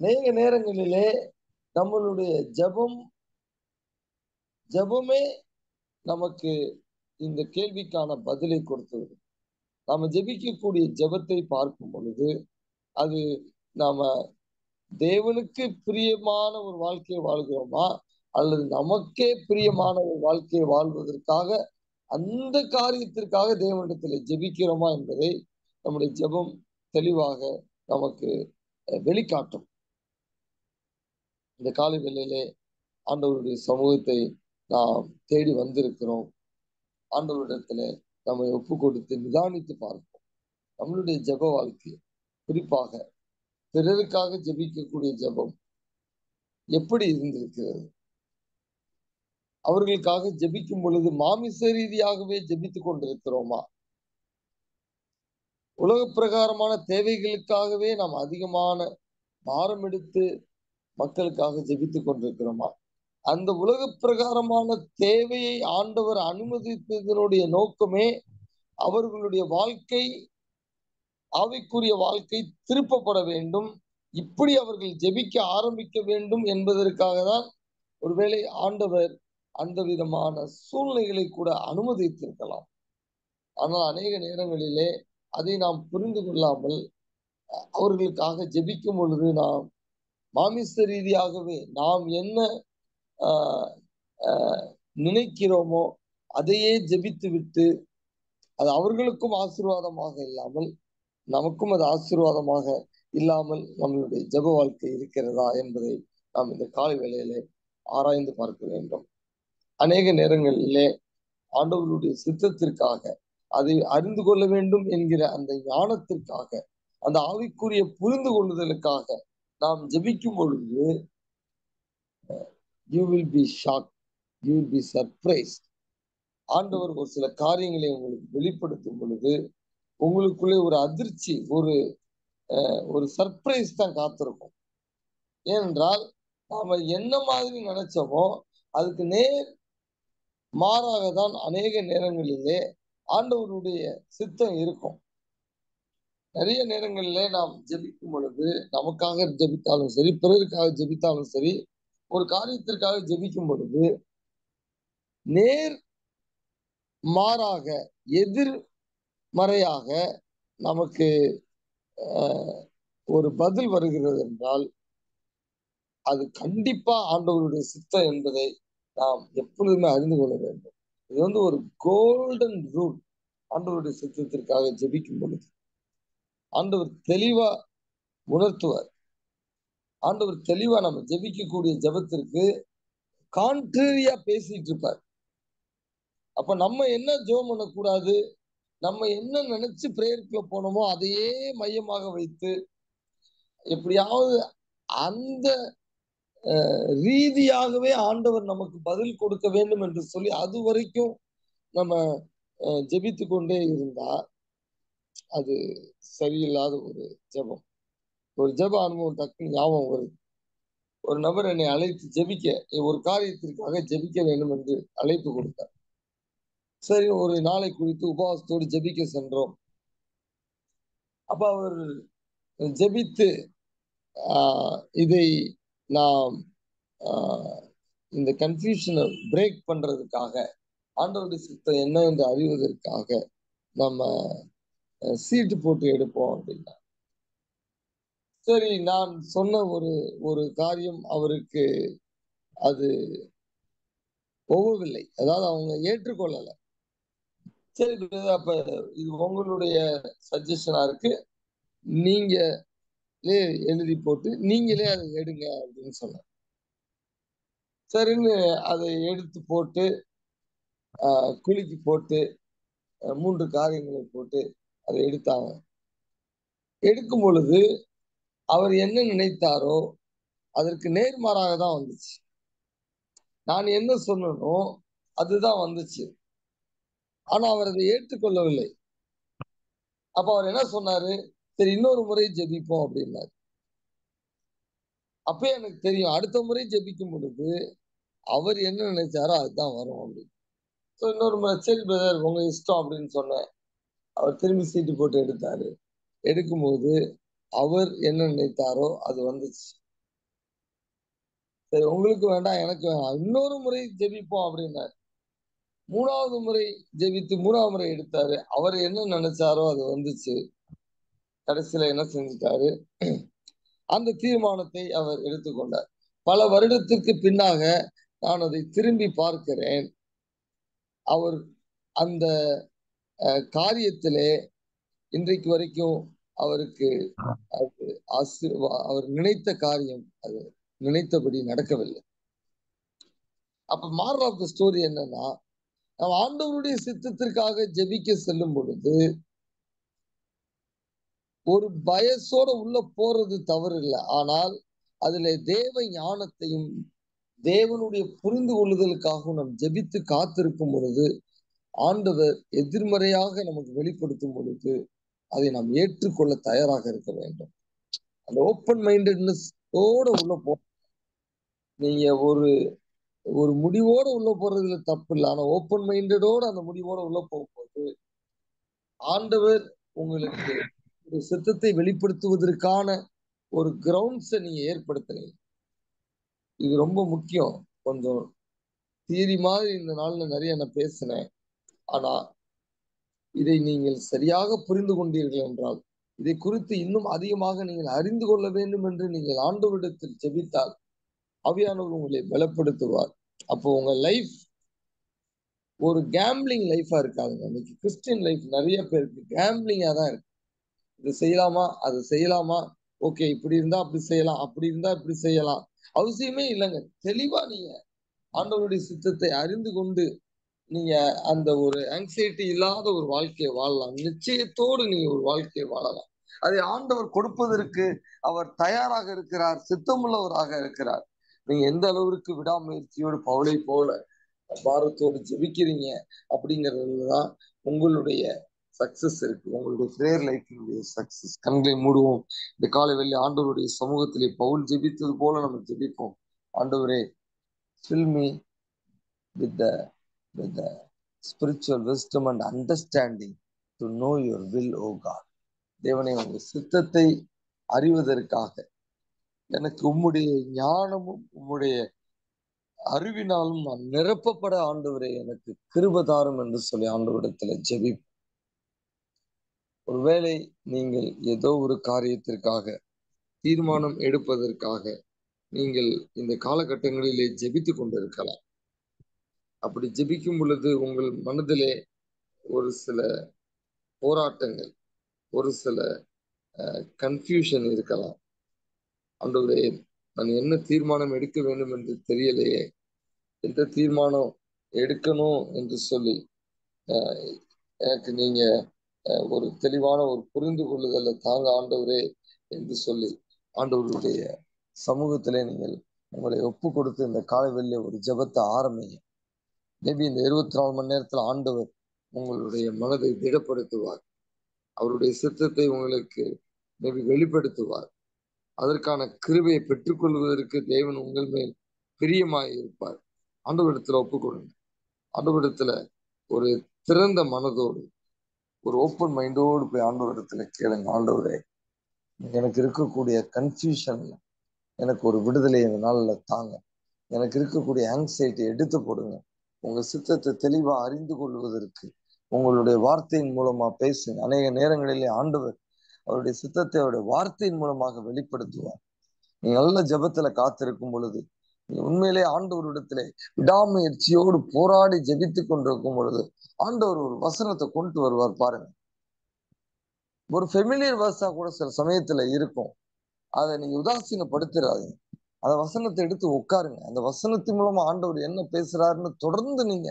அநேக நேரங்களிலே நம்மளுடைய ஜெபமே நமக்கு இந்த கேள்விக்கான பதிலை கொடுத்தது. நாம ஜெபிக்கக்கூடிய ஜெபத்தை பார்க்கும் பொழுது அது நாம தேவனுக்கு பிரியமான ஒரு வாழ்க்கையை வாழ்கிறோமா, அல்லது நமக்கே பிரியமான ஒரு வாழ்க்கையை வாழ்வதற்காக அந்த காரியத்திற்காக தேவனிடத்துல ஜெபிக்கிறோமா என்பதை நம்முடைய ஜெபம் தெளிவாக நமக்கு வெளிக்காட்டும். இந்த காலை வேளையிலே ஆண்டவருடைய சமூகத்தை நாம் தேடி வந்திருக்கிறோம். ஆண்டவரிடத்துல நம்மை ஒப்பு கொடுத்து நிதானித்து பார்ப்போம். நம்மளுடைய ஜெப வாழ்க்கை, குறிப்பாக பிறருக்காக ஜெபிக்கக்கூடிய ஜெபம் எப்படி இருந்திருக்கிறது? அவர்களுக்காக ஜெபிக்கும் பொழுது மாமிச ரீதியாகவே ஜெபித்துக் கொண்டிருக்கிறோமா? உலக பிரகாரமான தேவைகளுக்காகவே நாம் அதிகமான பாரம் எடுத்து மக்களுக்காக ஜெபித்துக் கொண்டிருக்கிறோமா? அந்த உலக பிரகாரமான தேவையை ஆண்டவர் அனுமதித்ததனுடைய நோக்கமே அவர்களுடைய வாழ்க்கை, ஆவிக்குரிய வாழ்க்கை திருப்பப்பட வேண்டும். இப்படி அவர்கள் ஜெபிக்க ஆரம்பிக்க வேண்டும் என்பதற்காக தான் ஒருவேளை ஆண்டவர் அந்த விதமான சூழ்நிலைகளை கூட அனுமதித்திருக்கலாம். ஆனால் அநேக நேரங்களிலே அதை நாம் புரிந்து கொள்ளாமல் அவர்களுக்காக ஜெபிக்கும் பொழுது நாம் மாமிச ரீதியாகவே நாம் என்ன நினைக்கிறோமோ அதையே ஜெபித்து விட்டு அது அவர்களுக்கும் ஆசீர்வாதமாக இல்லாமல் நமக்கும் அது ஆசீர்வாதமாக இல்லாமல் நம்மளுடைய ஜெப வாழ்க்கை இருக்கிறதா என்பதை நாம் இந்த காலை வேளையிலே ஆராய்ந்து பார்க்க வேண்டும். அநேக நேரங்களிலே ஆண்டவருடைய சித்தத்திற்காக அதை அறிந்து கொள்ள வேண்டும் என்கிற அந்த ஞானத்திற்காக அந்த ஆவிக்குரிய புரிந்து கொள்ளுதலுக்காக நாம் ஜெபிக்கும் பொழுது you will be shocked, you will be surprised. ஆண்டவர் ஒரு சில காரியங்களை உங்களுக்கு வெளிப்படுத்தும் பொழுது உங்களுக்குள்ளே ஒரு அதிர்ச்சி, ஒரு சர்ப்ரைஸ் தான் காத்திருக்கும். ஏனென்றால் நாம என்ன மாதிரி நினைச்சோமோ அதுக்கு நேர் மாறாக தான் அநேக நேரங்களிலே ஆண்டவருடைய சித்தம் இருக்கும். நிறைய நேரங்களிலே நாம் ஜெபிக்கும் பொழுது நமக்காக ஜெபித்தாலும் சரி, பிறருக்காக ஜெபித்தாலும் சரி, ஒரு காரியத்திற்காக ஜெபிக்கும் பொழுது நேர் மாறாக எதிர்மறையாக நமக்கு ஒரு பதில் வருகிறது என்றால் அது கண்டிப்பா ஆண்டவருடைய சித்தம் என்பதை நாம் எப்பொழுதுமே அறிந்து கொள்ள வேண்டும். இது ஒரு கோல்டன் ரூல். ஆண்டவருடைய சித்தத்திற்காக ஜெபிக்கும் பொழுது ஆண்டவர் தெளிவா உணர்த்துவார். ஆண்டவர் தெளிவா நம்ம ஜெபிக்கக்கூடிய ஜெபத்திற்கு கான்ட்ரரியா பேசிட்டு இருப்பார். அப்ப நம்ம என்ன ஜெபம் பண்ணக்கூடாது, நம்ம என்ன நினைச்சு பிரேயருக்குள்ள போனோமோ அதையே மையமாக வைத்து எப்படியாவது அந்த ரீதியாகவே ஆண்டவர் நமக்கு பதில் கொடுக்க வேண்டும் என்று சொல்லி அது வரைக்கும் நம்ம ஜெபித்து கொண்டே இருந்தா அது சரியில்லாத ஒரு ஜெபம். ஒரு ஜெப அனுபவம் டக்குன்னு ஞாபகம் வருது. ஒரு நபர் என்னை அழைத்து ஜெபிக்க, ஒரு காரியத்திற்காக ஜெபிக்க வேண்டும் என்று அழைப்பு கொடுத்தார். சரி, ஒரு நாளை குறித்து உபவாசத்தோடு ஜெபிக்க சென்றோம். அப்ப அவர் ஜெபித்து இதை நாம் இந்த கன்ஃபியூஷனை பிரேக் பண்றதுக்காக ஆண்டவருடைய சித்தம் என்ன என்று அறிவதற்காக நம்ம சீட்டு போட்டு எடுப்போம் அப்படின்னா, சரி, நான் சொன்ன ஒரு காரியம் அவருக்கு அது ஒவ்வவில்லை, அதாவது அவங்க ஏற்றுக்கொள்ளல. சரி, அப்ப இது உங்களுடைய சஜஷனா இருக்கு, நீங்களே எழுதி போட்டு நீங்களே அதை எடுங்க அப்படின்னு சொன்னார். சரின்னு அதை எடுத்து போட்டு குலுக்கி போட்டு 3 காரியங்களை போட்டு அதை எடுத்தாங்க. எடுக்கும் பொழுது அவர் என்ன நினைத்தாரோ அதற்கு நேர்மாறாக தான் வந்துச்சு. நான் என்ன சொன்னனோ அதுதான் வந்துச்சு. ஆனா அவர் அதை ஏற்றுக்கொள்ளவில்லை. அப்ப அவர் என்ன சொன்னாரு, சரி இன்னொரு முறை ஜெபிப்போம் அப்படின்னாரு. அப்ப எனக்கு தெரியும் அடுத்த முறை ஜெபிக்கும் பொழுது அவர் என்ன நினைச்சாரோ அதுதான் வரும் அப்படின்னு. இன்னொரு முறை சரி பிரதர் உங்க இஷ்டம் அப்படின்னு சொன்னேன். அவர் திரும்பி சீட்டு போட்டு எடுத்தாரு. எடுக்கும்போது அவர் என்ன நினைத்தாரோ அது வந்துச்சு. சரி, உங்களுக்கு வேண்டாம் எனக்கு வேண்டாம், இன்னொரு முறை ஜெபிப்போம் அப்படின்னாரு. 3வது முறை ஜெபித்து 3வது முறை எடுத்தாரு. அவர் என்ன நினைச்சாரோ அது வந்துச்சு. கடைசியில என்ன செஞ்சுட்டாரு, அந்த தீர்மானத்தை அவர் எடுத்துக்கொண்டார். பல வருடத்திற்கு பின்னாக நான் அதை திரும்பி பார்க்கிறேன். அவர் அந்த காரியத்திலே இன்றைக்கு வரைக்கும் அவருக்கு அவர் நினைத்த காரியம் அது நினைத்தபடி நடக்கவில்லை. அப்ப மாரல் ஆஃப் த ஸ்டோரி என்னன்னா, நாம் ஆண்டவருடைய சித்தத்திற்காக ஜெபிக்க செல்லும் பொழுது ஒரு பயசோட உள்ள போறது தவறு இல்லை. ஆனால் அதுல தேவ ஞானத்தையும் தேவனுடைய புரிந்து கொள்ளுதலுக்காக நாம் ஜெபித்து காத்திருக்கும் பொழுது ஆண்டவர் எதிர்மறையாக நமக்கு வெளிப்படுத்தும் பொழுது அதை நாம் ஏற்றுக்கொள்ள தயாராக இருக்க வேண்டும். அந்த ஓப்பன் மைண்டட்னஸ் ஓட உள்ள போ நீங்க ஒரு ஒரு முடிவோட உள்ள போறதுல தப்பு இல்லை. ஆனா ஓப்பன் மைண்டடோட அந்த முடிவோட உள்ள போகும்போது ஆண்டவர் உங்களுக்கு ஒரு சித்தத்தை வெளிப்படுத்துவதற்கான ஒரு கிரவுண்ட்ஸை நீங்க ஏற்படுத்துறீங்க. இது ரொம்ப முக்கியம். கொஞ்சம் தியரி மாதிரி இந்த நாள்ல நிறைய நான் பேசினேன். ஆனா இதை நீங்கள் சரியாக புரிந்து கொண்டீர்கள் என்றால், இதை குறித்து இன்னும் அதிகமாக நீங்கள் அறிந்து கொள்ள வேண்டும் என்று நீங்கள் ஆண்டவரிடத்தில் ஜெபித்தால் ஆவியானவர் உங்களை பலப்படுத்துவார். அப்போ உங்க லைஃப் ஒரு கேம்பிளிங் லைஃபா இருக்காதுங்க. இன்னைக்கு கிறிஸ்டியன் லைஃப் நிறைய பேருக்கு கேம்பிளிங்கா தான் இருக்கு. இது செய்யலாமா, அது செய்யலாமா, ஓகே இப்படி இருந்தா அப்படி செய்யலாம், அப்படி இருந்தா இப்படி செய்யலாம். அவசியமே இல்லைங்க. தெளிவா நீங்க ஆண்டவருடைய சித்தத்தை அறிந்து கொண்டு நீங்க அந்த ஒரு ஆங்ஸைட்டி இல்லாத ஒரு வாழ்க்கையை வாழலாம். நிச்சயத்தோடு நீங்க ஒரு வாழ்க்கையை வாழலாம். அதை ஆண்டவர் கொடுப்பதற்கு அவர் தயாராக இருக்கிறார், சித்தமுள்ளவராக இருக்கிறார். நீங்க எந்த அளவிற்கு விடாமுயற்சியோடு பவுலை போல பாரத்தோடு ஜெபிக்கிறீங்க அப்படிங்கிறதுலதான் உங்களுடைய சக்சஸ் இருக்கு. உங்களுடைய பிரேயர் லைஃபினுடைய சக்சஸ். கண்களை மூடுவோம். இந்த காலை வெள்ளி ஆண்டவருடைய சமூகத்திலே பவுல் ஜெபித்தது போல நம்ம ஜெபிப்போம். ஆண்டவரே, fill me with the spiritual wisdom and understanding to know your will, O God. தேவனே, உங்க சித்தத்தை அறிவதற்காக எனக்கு உம்முடைய ஞானமும் உம்முடைய அறிவினாலும் நான் நிரப்பப்பட ஆண்டவரே எனக்கு கிருபதாரம் என்று சொல்லி ஆண்டவரிடத்துல ஜெபி. ஒருவேளை நீங்கள் ஏதோ ஒரு காரியத்திற்காக தீர்மானம் எடுப்பதற்காக நீங்கள் இந்த காலகட்டங்களிலே ஜெபித்து கொண்டிருக்கலாம். அப்படி ஜெபிக்கும் பொழுது உங்கள் மனதிலே ஒரு சில போராட்டங்கள், ஒரு சில கன்ஃபியூஷன் இருக்கலாம். ஆண்டவரே, நான் என்ன தீர்மானம் எடுக்க வேண்டும் என்று தெரியலையே, எந்த தீர்மானம் எடுக்கணும் என்று சொல்லி எனக்கு நீங்க ஒரு தெளிவான ஒரு புரிந்து கொள்ளுதலை தாங்க ஆண்டவரே என்று சொல்லி ஆண்டவருடைய சமூகத்திலே நீங்கள் உங்களை ஒப்பு கொடுத்து இந்த காலை வெளியில ஒரு ஜெபத்தை ஆரம்பிங்க. மேபி இந்த 24 மணி நேரத்துல ஆண்டவர் உங்களுடைய மனதை திடப்படுத்துவார். அவருடைய சித்தத்தை உங்களுக்கு மேபி வெளிப்படுத்துவார். அதற்கான கிருபையை பெற்றுக்கொள்வதற்கு தேவன் உங்கள் மேல் பிரியமாய் இருப்பார். ஆண்டவரிடத்துல ஒப்பு கொடுங்க. ஆண்டவரிடத்துல ஒரு திறந்த மனதோடு, ஒரு ஓப்பன் மைண்டோடு போய் ஆண்டவரிடத்துல கேளுங்க. ஆண்டவரே, எனக்கு இருக்கக்கூடிய கன்ஃபியூஷன்ல எனக்கு ஒரு விடுதலை இந்த நாள்ல தாங்க. எனக்கு இருக்கக்கூடிய ஆங்ஸைட்டி எடுத்து போடுங்க. உங்க சித்தத்தை தெளிவா அறிந்து கொள்வதற்கு உங்களுடைய வார்த்தையின் மூலமா பேசுங்க. அநேக நேரங்களிலே ஆண்டவர் அவருடைய சித்தத்தை அவருடைய வார்த்தையின் மூலமாக வெளிப்படுத்துவார். நீங்க நல்ல ஜெபத்துல காத்திருக்கும் பொழுது, நீ உண்மையிலே ஆண்டவரிடத்திலே விடாமுயற்சியோடு போராடி ஜெபித்து கொண்டிருக்கும் பொழுது ஆண்டவர் ஒரு வசனத்தை கொண்டு வருவார். பாருங்க, ஒரு ஃபெமிலியர் வேர்ஸா கூட சில சமயத்துல இருக்கும். அதை நீங்க உதாசீனப்படுத்திடாதீங்க. அந்த வசனத்தை எடுத்து உட்காருங்க. அந்த வசனத்தின் மூலமா ஆண்டவர் என்ன பேசுறாருன்னு தொடர்ந்து நீங்க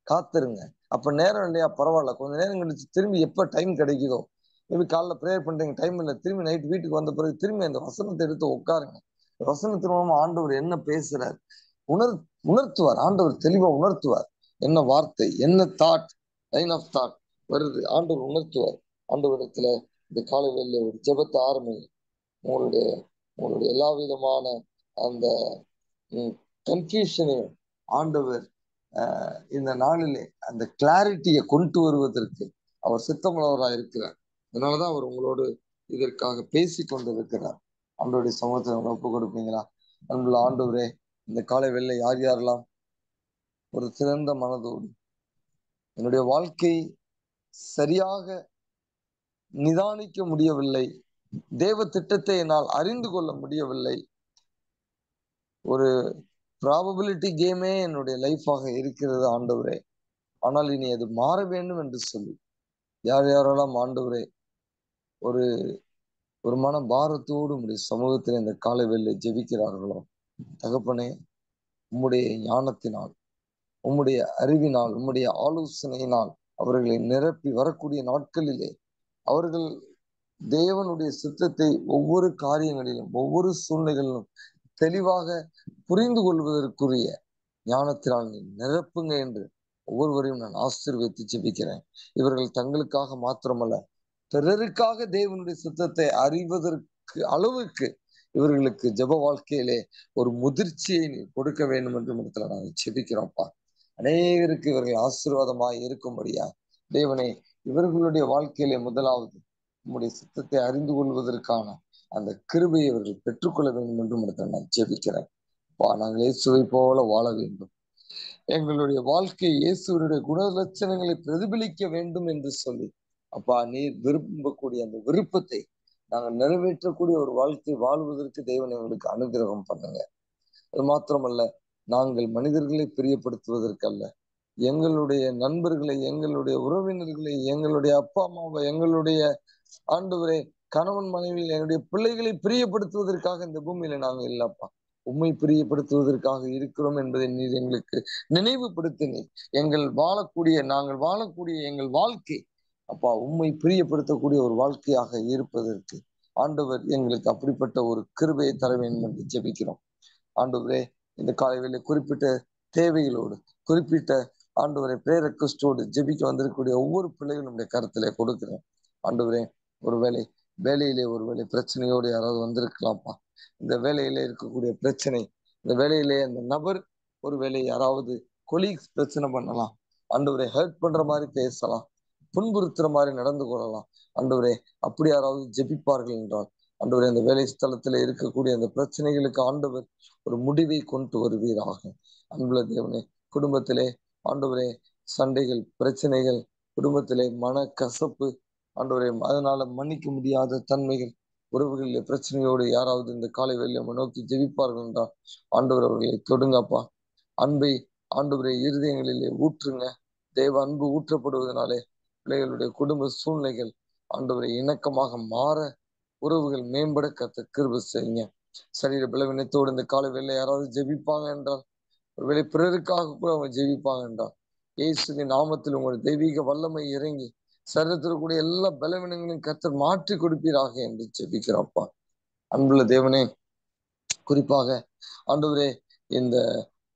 காத்துருங்க. அப்ப நேரம் இல்லையா, பரவாயில்ல, கொஞ்ச நேரம் கழிச்சு திரும்பி எப்ப டைம் கிடைக்குதோ, மேபி காலைல ப்ரேயர் பண்றீங்க, டைம் இல்லை, திரும்பி நைட் வீட்டுக்கு வந்த பிறகு திரும்பி அந்த வசனத்தை எடுத்து உட்காருங்க. வசனத்தின் மூலமா ஆண்டவர் என்ன பேசுறார் உணர்த்துவார். ஆண்டவர் தெளிவா உணர்த்துவார். என்ன வார்த்தை, என்ன தாட், லைன் ஆஃப் தாட் வருது, ஆண்டவர் உணர்த்துவார். ஆண்டவரிடத்துல இந்த காலை வேளையில ஒரு ஜெபத்தை ஆரம்பிங்க. உங்களுடைய உங்களுடைய எல்லா விதமான அந்த கன்ஃபியூஷனையும் ஆண்டவர் இந்த நாளிலே அந்த கிளாரிட்டியை கொண்டு வருவதற்கு அவர் சித்தமுள்ளவராக இருக்கிறார். அதனாலதான் அவர் உங்களோடு இதற்காக பேசி கொண்டிருக்கிறார். ஆண்டவருடைய சமூகத்தை ஒப்பு கொடுப்பீங்களா? அன்புள்ள ஆண்டவரே, இந்த காலை வேளையில யார் யாரெல்லாம் ஒரு சிறந்த மனதோடு என்னுடைய வாழ்க்கை சரியாக நிதானிக்க முடியவில்லை, தேவ திட்டத்தை என்னால் அறிந்து கொள்ள முடியவில்லை, ஒரு ப்ராபபிலிட்டி கேமே என்னுடைய லைஃபாக இருக்கிறது ஆண்டவரே, ஆனால் இனி அது மாற வேண்டும் என்று சொல்லி யார் யாரெல்லாம் ஆண்டவரே ஒரு ஒரு மன பாரத்தோடு உம்முடைய சமூகத்தில் இந்த காலை வேளையில ஜெபிக்கிறார்களோ, தகப்பனே, உம்முடைய ஞானத்தினால், உம்முடைய அறிவினால், உம்முடைய ஆலோசனையினால் அவர்களை நிரப்பி வரக்கூடிய நாட்களிலே அவர்கள் தேவனுடைய சித்தத்தை ஒவ்வொரு காரியங்களிலும் ஒவ்வொரு சூழ்நிலைகளிலும் தெளிவாக புரிந்து கொள்வதற்குரிய ஞானத்தினால் நீ நிரப்புங்க என்று ஒவ்வொருவரையும் நான் ஆசீர்வதித்து ஜெபிக்கிறேன். இவர்கள் தங்களுக்காக மாத்திரமல்ல, பிறருக்காக தேவனுடைய சித்தத்தை அறிவதற்கு அளவுக்கு இவர்களுக்கு ஜெப வாழ்க்கையிலே ஒரு முதிர்ச்சியை நீ கொடுக்க வேண்டும் என்று இடத்துல நாங்கள் ஜெபிக்கிறோம்ப்பா. அநேகருக்கு இவர்கள் ஆசீர்வாதமாய் இருக்கும்படியா தேவனே, இவர்களுடைய வாழ்க்கையிலே முதலாவது உம்முடைய சித்தத்தை அறிந்து கொள்வதற்கான அந்த கிருபையை இவர்கள் பெற்றுக்கொள்ள வேண்டும் என்று இடத்துல நான் ஜெபிக்கிறேன். நாங்கள் இயேசுவை போல வாழ வேண்டும். எங்களுடைய வாழ்க்கை இயேசுவனுடைய குணலட்சணங்களை பிரதிபலிக்க வேண்டும் என்று சொல்லி அப்பா நீர் விரும்பக்கூடிய அந்த விருப்பத்தை நாங்கள் நிறைவேற்றக்கூடிய ஒரு வாழ்க்கை வாழ்வதற்கு தேவன் எங்களுக்கு அனுகிரகம் பண்ணுங்க. அது மாத்திரமல்ல, நாங்கள் மனிதர்களை பிரியப்படுத்துவதற்கல்ல, எங்களுடைய நண்பர்களை, எங்களுடைய உறவினர்களை, எங்களுடைய அப்பா அம்மாவை, எங்களுடைய ஆண்டவரே கணவன் மனைவி, எங்களுடைய பிள்ளைகளை பிரியப்படுத்துவதற்காக இந்த பூமியில நாங்கள் இல்லப்பா, உம்மை பிரியப்படுத்துவதற்காக இருக்கிறோம் என்பதை நீர் எங்களுக்கு நினைவுபடுத்தினீர். நாங்கள் வாழக்கூடிய எங்கள் வாழ்க்கை அப்பா உம்மை பிரியப்படுத்தக்கூடிய ஒரு வாழ்க்கையாக இருப்பதற்கு ஆண்டவர் எங்களுக்கு அப்படிப்பட்ட ஒரு கிருபையை தர வேண்டும் என்று ஜெபிக்கிறோம். ஆண்டவரே, இந்த காலையில குறிப்பிட்ட தேவைகளோடு, குறிப்பிட்ட ஆண்டவரை பிரேயர் ரெக்வெஸ்டோடு ஜெபிக்க வந்திருக்கக்கூடிய ஒவ்வொரு பிள்ளைகளும் நம்முடைய கருத்திலே கொடுக்கிறேன். ஆண்டவரே, ஒருவேளை வேலையிலே ஒருவேளை பிரச்சனையோடு யாராவது வந்திருக்கலாம்ப்பா. இந்த வேலையில இருக்கக்கூடிய பிரச்சனை, இந்த வேலையிலே அந்த நபர் ஒருவேளை யாராவது கொலீக்ஸ் பிரச்சனை பண்ணலாம், ஆண்டவரை ஹர்ட் பண்ற மாதிரி பேசலாம், புண்புறுத்துற மாதிரி நடந்து கொள்ளலாம். ஆண்டவரே, அப்படி யாராவது ஜெபிப்பார்கள் என்றால் ஆண்டவரே, அந்த வேலை ஸ்தலத்துல இருக்கக்கூடிய அந்த பிரச்சனைகளுக்கு ஆண்டவர் ஒரு முடிவை கொண்டு வருவீராக. அன்புள்ள தேவனே, குடும்பத்திலே ஆண்டவரே சண்டைகள், பிரச்சனைகள், குடும்பத்திலே மன கசப்பு, ஆண்டவரே அதனால மன்னிக்க முடியாத தன்மைகள், உறவுகளில் பிரச்சனையோடு யாராவது இந்த காலை வேளையில நம்ம நோக்கி ஜெபிப்பார்கள் என்றால் ஆண்டவர் அவர்களை தொடுங்கப்பா. அன்பை ஆண்டவரை இருதயங்களிலே ஊற்றுங்க. தேவ அன்பு ஊற்றப்படுவதனாலே பிள்ளைகளுடைய குடும்ப சூழ்நிலைகள் ஆண்டவரை இணக்கமாக மாற, உறவுகள் மேம்பட கர்த்தர் கிருபை செய்யுங்க. சரீர பலவீனத்தோடு இந்த காலை வேளையில யாராவது ஜெபிப்பாங்க என்றால், ஒருவேளை பிறருக்காக கூட அவங்க ஜெபிப்பாங்க என்றால், இயேசுவின் நாமத்தில் உங்களுடைய தெய்வீக வல்லமை இறங்கி சரீரத்தில் கூடிய எல்லா பலவீனங்களையும் கர்த்தர் மாற்றி கொடுப்பீராக என்று ஜெபிக்கிறோம்ப்பா. அன்புள்ள தேவனே, குறிப்பாக ஆண்டவரே இந்த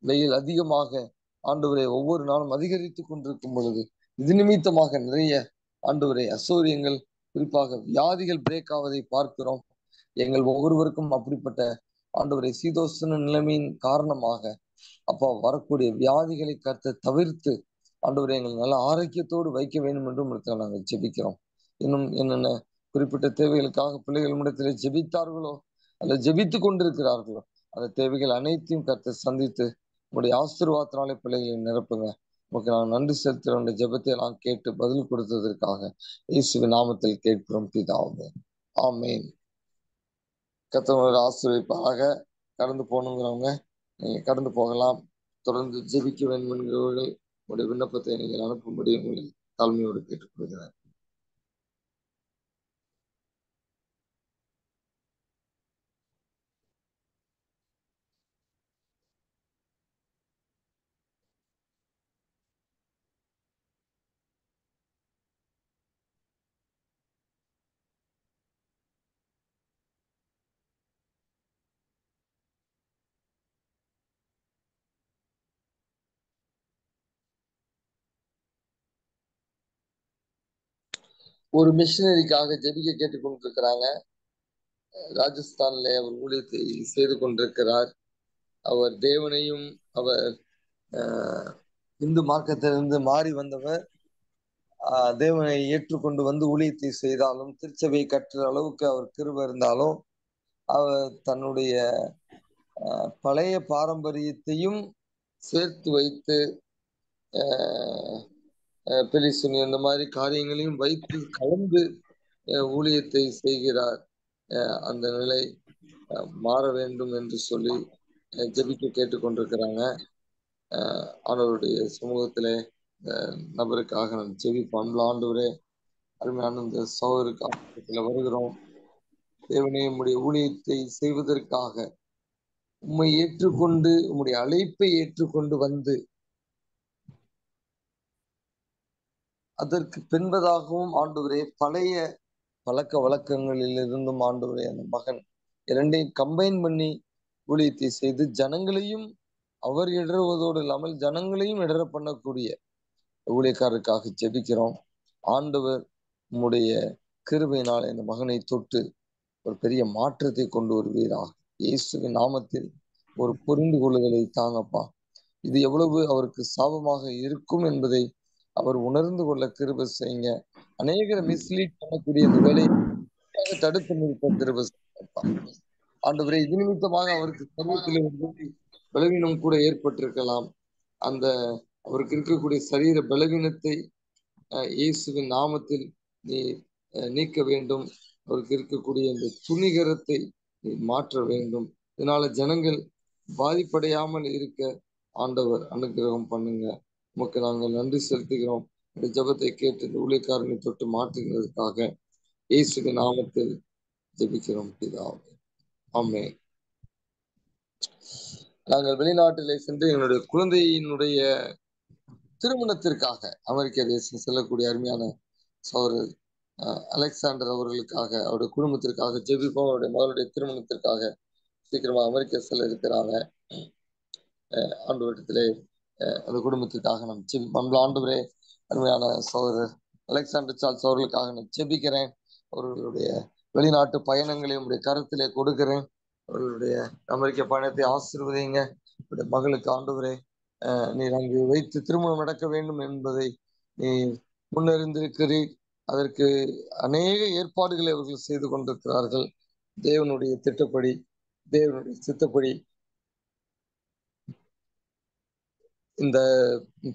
வெயில் அதிகமாக ஆண்டவரே ஒவ்வொரு நாளும் அதிகரித்து கொண்டிருக்கும் பொழுது இது நிமித்தமாக நிறைய ஆண்டவரே அசௌரியங்கள், குறிப்பாக வியாதிகள் பிரேக் ஆவதை பார்க்கிறோம். எங்கள் ஒவ்வொருவருக்கும் அப்படிப்பட்ட ஆண்டவரை சீதோஷண நிலைமையின் காரணமாக அப்பா வரக்கூடிய வியாதிகளை கர்த்தர் தவிர்த்து ஆண்டவரை எங்கள் நல்ல ஆரோக்கியத்தோடு வைக்க வேண்டும் என்றும் நாங்கள் ஜெபிக்கிறோம். இன்னும் என்னென்ன குறிப்பிட்ட தேவைகளுக்காக பிள்ளைகள் இடத்திலே ஜெபித்தார்களோ அல்ல ஜெபித்து கொண்டிருக்கிறார்களோ அந்த தேவைகள் அனைத்தையும் கர்த்தர் சந்தித்து உங்களுடைய ஆசீர்வாதத்தினாலே பிள்ளைகளை நிரப்புங்க. நமக்கு நான் நன்றி செலுத்துகிற ஜெபத்தை நான் கேட்டு பதில் கொடுத்ததற்காக இயேசுவின் நாமத்தில் கேட்கிறோம் பிதாவே, ஆமேன். கர்த்தர் ஆசீர்வதிப்பாராக. கடந்து போகணுங்கிறவங்க நீங்க கடந்து போகலாம். தொடர்ந்து ஜெபிக்க வேண்டும் என்கிறவர்கள் உங்களுடைய விண்ணப்பத்தை நீங்கள் அனுப்பும்படி உங்களை தாழ்மையோடு கேட்டுக்கொள்கிறேன். ஒரு மிஷினரிக்காக ஜெபிக்க கேட்டுக்கொண்டிருக்கிறாங்க. ராஜஸ்தான்ல அவர் ஊழியத்தை செய்து கொண்டிருக்கிறார். அவர் தேவனையும் அவர் இந்து மார்க்கத்திலிருந்து மாறி வந்தவர். தேவனை ஏற்றுக்கொண்டு வந்து ஊழியத்தை செய்தாலும், திருச்சபையை கற்ற அளவுக்கு அவர் கிருபை இருந்தாலும், அவர் தன்னுடைய பழைய பாரம்பரியத்தையும் சேர்த்து வைத்து பெலிசுனி அந்த மாதிரி காரியங்களையும் வைத்து கலந்து ஊழியத்தை செய்கிறார். அந்த நிலை மாற வேண்டும் என்று சொல்லி ஜெபிக்க கேட்டுக்கொண்டிருக்கிறாங்க. அவருடைய சமூகத்திலே நபருக்காக நான் ஜெபிப்போம். ஆண்டவரே, அருமையான இந்த சகோதரருக்கு வருகிறோம். தேவனே, உம்முடைய ஊழியத்தை செய்வதற்காக உம்மை ஏற்றுக்கொண்டு உம்முடைய அழைப்பை ஏற்றுக்கொண்டு வந்து அதற்கு பின்பதாகவும் ஆண்டவரே பழைய பழக்க வழக்கங்களில் இருந்தும் ஆண்டவரே அந்த மகன் இரண்டையும் கம்பைன் பண்ணி ஊழியத்தை செய்து ஜனங்களையும் அவர் இடறுவதோடு இல்லாமல் ஜனங்களையும் இடர பண்ணக்கூடிய ஊழியக்காரருக்காக ஜெபிக்கிறோம். ஆண்டவர் உம்முடைய கிருபையினால் இந்த மகனை தொட்டு ஒரு பெரிய மாற்றத்தை கொண்டு வருவீராக. இயேசுவின் நாமத்தில் ஒரு புரிந்து கொள்ளுதலை தாங்கப்பா. இது எவ்வளவு அவருக்கு சாபமாக இருக்கும் என்பதை அவர் உணர்ந்து கொள்ள கிருபை செய்யுங்க. அநேகரை மிஸ்லீட் பண்ணக்கூடிய இந்த வேலையை தடுத்து நிறுத்த கிருபை செய்யுங்கப்பா. ஆண்டவரே, இது நிமித்தமாக அவருக்கு சமூகத்தில் பலவீனம் கூட ஏற்பட்டிருக்கலாம். அந்த அவருக்கு இருக்கக்கூடிய சரீர பலவீனத்தை இயேசுவின் நாமத்தில் நீ நீக்க வேண்டும். அவருக்கு இருக்கக்கூடிய இந்த துணிகரத்தை நீ மாற்ற வேண்டும். இதனால ஜனங்கள் பாதிப்படையாமல் இருக்க ஆண்டவர் அனுகிரகம் பண்ணுங்க. உமக்கு நாங்கள் நன்றி செலுத்துகிறோம். இந்த ஜெபத்தை கேட்டு இந்த ஊழியக்காரனை தொட்டு மாற்றுகிறதுக்காக இயேசுவின் நாமத்தில் ஜெபிக்கிறோம் பிதாவே. ஆமென். நாங்கள் வெளிநாட்டிலே சென்று எங்களுடைய குழந்தையினுடைய திருமணத்திற்காக அமெரிக்க தேசம் செல்லக்கூடிய அருமையான சகோதரர் அலெக்சாண்டர் அவர்களுக்காக, அவருடைய குடும்பத்திற்காக ஜெபிப்போம். அவருடைய மகளுடைய திருமணத்திற்காக சீக்கிரமா அமெரிக்கா செல்ல இருக்கிறாங்க. ஆண்டவரிடத்திலே அந்த குடும்பத்திற்காக நாம் ஜெபிப்போம். ஆண்டவரே, அருமையான சகோதரர் அலெக்சாண்டர் சார்ல்ஸ் அவர்களுக்காக நான் ஜெபிக்கிறேன். அவர்களுடைய வெளிநாட்டு பயணங்களை உங்களுடைய கருத்திலே கொடுக்கிறேன். அவர்களுடைய அமெரிக்க பயணத்தை ஆசீர்வதிங்க. அவருடைய மகளுக்கு ஆண்டவரே, நீர் அங்கு வைத்து திருமணம் நடக்க வேண்டும் என்பதை நீ முன்னறிந்திருக்கிறீர். அதற்கு அநேக ஏற்பாடுகளை அவர்கள் செய்து கொண்டிருக்கிறார்கள். தேவனுடைய திட்டப்படி, தேவனுடைய சித்தப்படி இந்த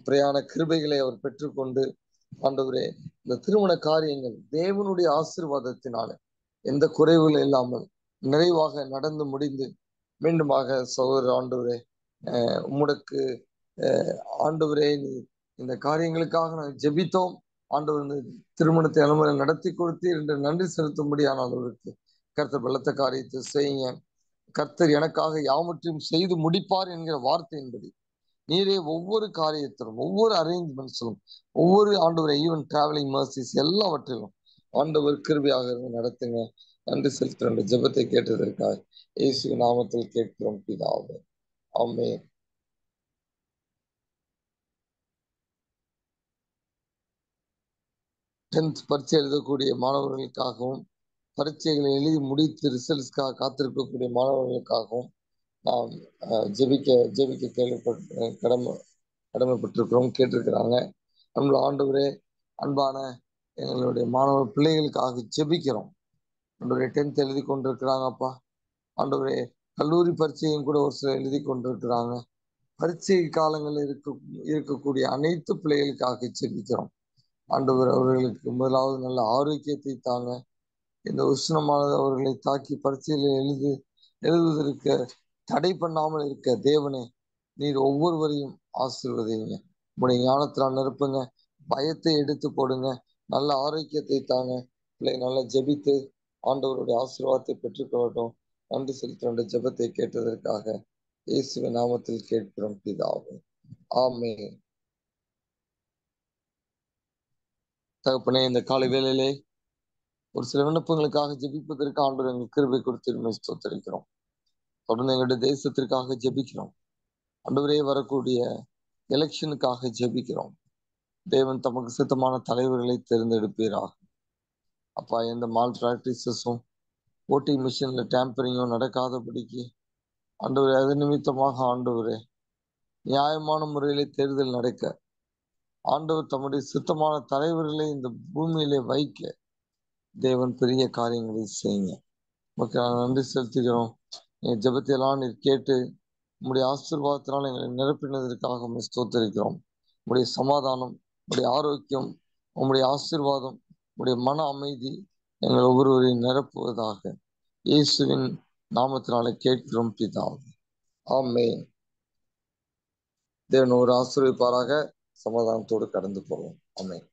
பிரயாண கிருபைகளை அவர் பெற்றுக்கொண்டு ஆண்டவரே, இந்த திருமண காரியங்கள் தேவனுடைய ஆசீர்வாதத்தினால எந்த குறைவுகள் இல்லாமல் நிறைவாக நடந்து முடிந்து மீண்டுமாக சகோதரர் ஆண்டவரே, உம்முடக்கு ஆண்டவரே, நீ இந்த காரியங்களுக்காக நாங்கள் ஜெபித்தோம். ஆண்டவர் திருமணத்தை அனுமதி நடத்தி கொடுத்தீர் என்று நன்றி செலுத்தும்படியான ஆண்டவருக்கு கர்த்தர் பலத்த காரியத்தை செய்யுங்க. கர்த்தர் எனக்காக யாவற்றையும் செய்து முடிப்பார் என்கிற வார்த்தையின்படி நீரே ஒவ்வொரு காரியத்திலும், ஒவ்வொரு அரேஞ்ச்மெண்ட்ஸிலும், ஒவ்வொரு ஆண்டவரை ஈவன் டிராவலிங் மர்சிஸ் எல்லாவற்றிலும் ஆண்டவர் கிருபையாக இருந்து நடத்துங்க. நன்றி செலுத்துகிற அந்த ஜெபத்தை கேட்டதற்காக இயேசு நாமத்தில் கேட்கிறோம் பிதாவே. ஆமென். டென்த் பரீட்சை எழுதக்கூடிய மாணவர்களுக்காகவும், பரீட்சைகளை எழுதி முடித்து ரிசல்ட்ஸ்க்காக காத்திருக்கக்கூடிய மாணவர்களுக்காகவும் நாம் ஜெபிக்க கடமைப்பட்டிருக்கிறோம், கேட்டிருக்கிறாங்க. நம்மளோட ஆண்டவரே, அன்பான எங்களுடைய மாணவ பிள்ளைகளுக்காக ஜெபிக்கிறோம். ஆண்டவரே, 10th எழுதி கொண்டிருக்கிறாங்கப்பா. ஆண்டவரே, கல்லூரி பரீட்சையும் கூட ஒரு சிலர் எழுதி கொண்டிருக்கிறாங்க. பரீட்சை காலங்களில் இருக்கக்கூடிய அனைத்து பிள்ளைகளுக்காக ஜெபிக்கிறோம். ஆண்டவர் அவர்களுக்கு முதலாவது நல்ல ஆரோக்கியத்தை தாங்க. இந்த உஷ்ணமானது அவர்களை தாக்கி பரீட்சையில் எழுதுவதற்கு தடை பண்ணாமல் இருக்க தேவனே, நீர் ஒவ்வொருவரையும் ஆசீர்வதிங்க. உங்களுடைய ஞானத்தினால் நிரப்புங்க. பயத்தை எடுத்து போடுங்க. நல்ல ஆரோக்கியத்தை தாங்க. பிள்ளை நல்லா ஜெபித்து ஆண்டவருடைய ஆசீர்வாதத்தை பெற்றுக்கொள்ளட்டும். நன்றி செலுத்த ஜெபத்தை கேட்டதற்காக இயேசுவின் நாமத்தில் கேட்கிறோம் பிதாவே. ஆமென். தகப்பனே, இந்த காலை வேளையிலே ஒரு சில விண்ணப்பங்களுக்காக ஜெபிப்பதற்கு ஆண்டவர் எங்களுக்கு கிருபை கொடுத்து ஸ்தோத்திரிக்கிறோம். தொடர்ந்து எங்களுடைய தேசத்திற்காக ஜெபிக்கிறோம். ஆண்டவரே, வரக்கூடிய எலெக்ஷனுக்காக ஜெபிக்கிறோம். தேவன் தமக்கு சித்தமான தலைவர்களை தேர்ந்தெடுப்பீராக. அப்பா, எந்த மால் பிராக்டிசஸும் ஓட்டிங் மிஷின்ல டேம்பரிங்கும் நடக்காதபடிக்கு ஆண்டவரே, அது நிமித்தமாக ஆண்டவரே, நியாயமான முறையிலே தேர்தல் நடக்க ஆண்டவர் தம்முடைய சித்தமான தலைவர்களை இந்த பூமியிலே வைக்க தேவன் பெரிய காரியங்களை செய்யுங்க. நமக்கு நாங்கள் நன்றி செலுத்துகிறோம். எங்கள் ஜெபத்தையெல்லாம் நீர் கேட்டு உங்களுடைய ஆசீர்வாதத்தினால் எங்களை நிரப்பினதற்காக ஸ்தோத்திரிக்கிறோம். உங்களுடைய சமாதானம், உங்களுடைய ஆரோக்கியம், உங்களுடைய ஆசீர்வாதம், உங்களுடைய மன அமைதி எங்கள் ஒவ்வொருவரையும் நிரப்புவதாக இயேசுவின் நாமத்தினாலே கேட்கிறோம் பிதாவே. ஆமென். தேவன் ஒரு ஆசீர்வதிப்பாராக. சமாதானத்தோடு கடந்து போவோம். ஆமென்.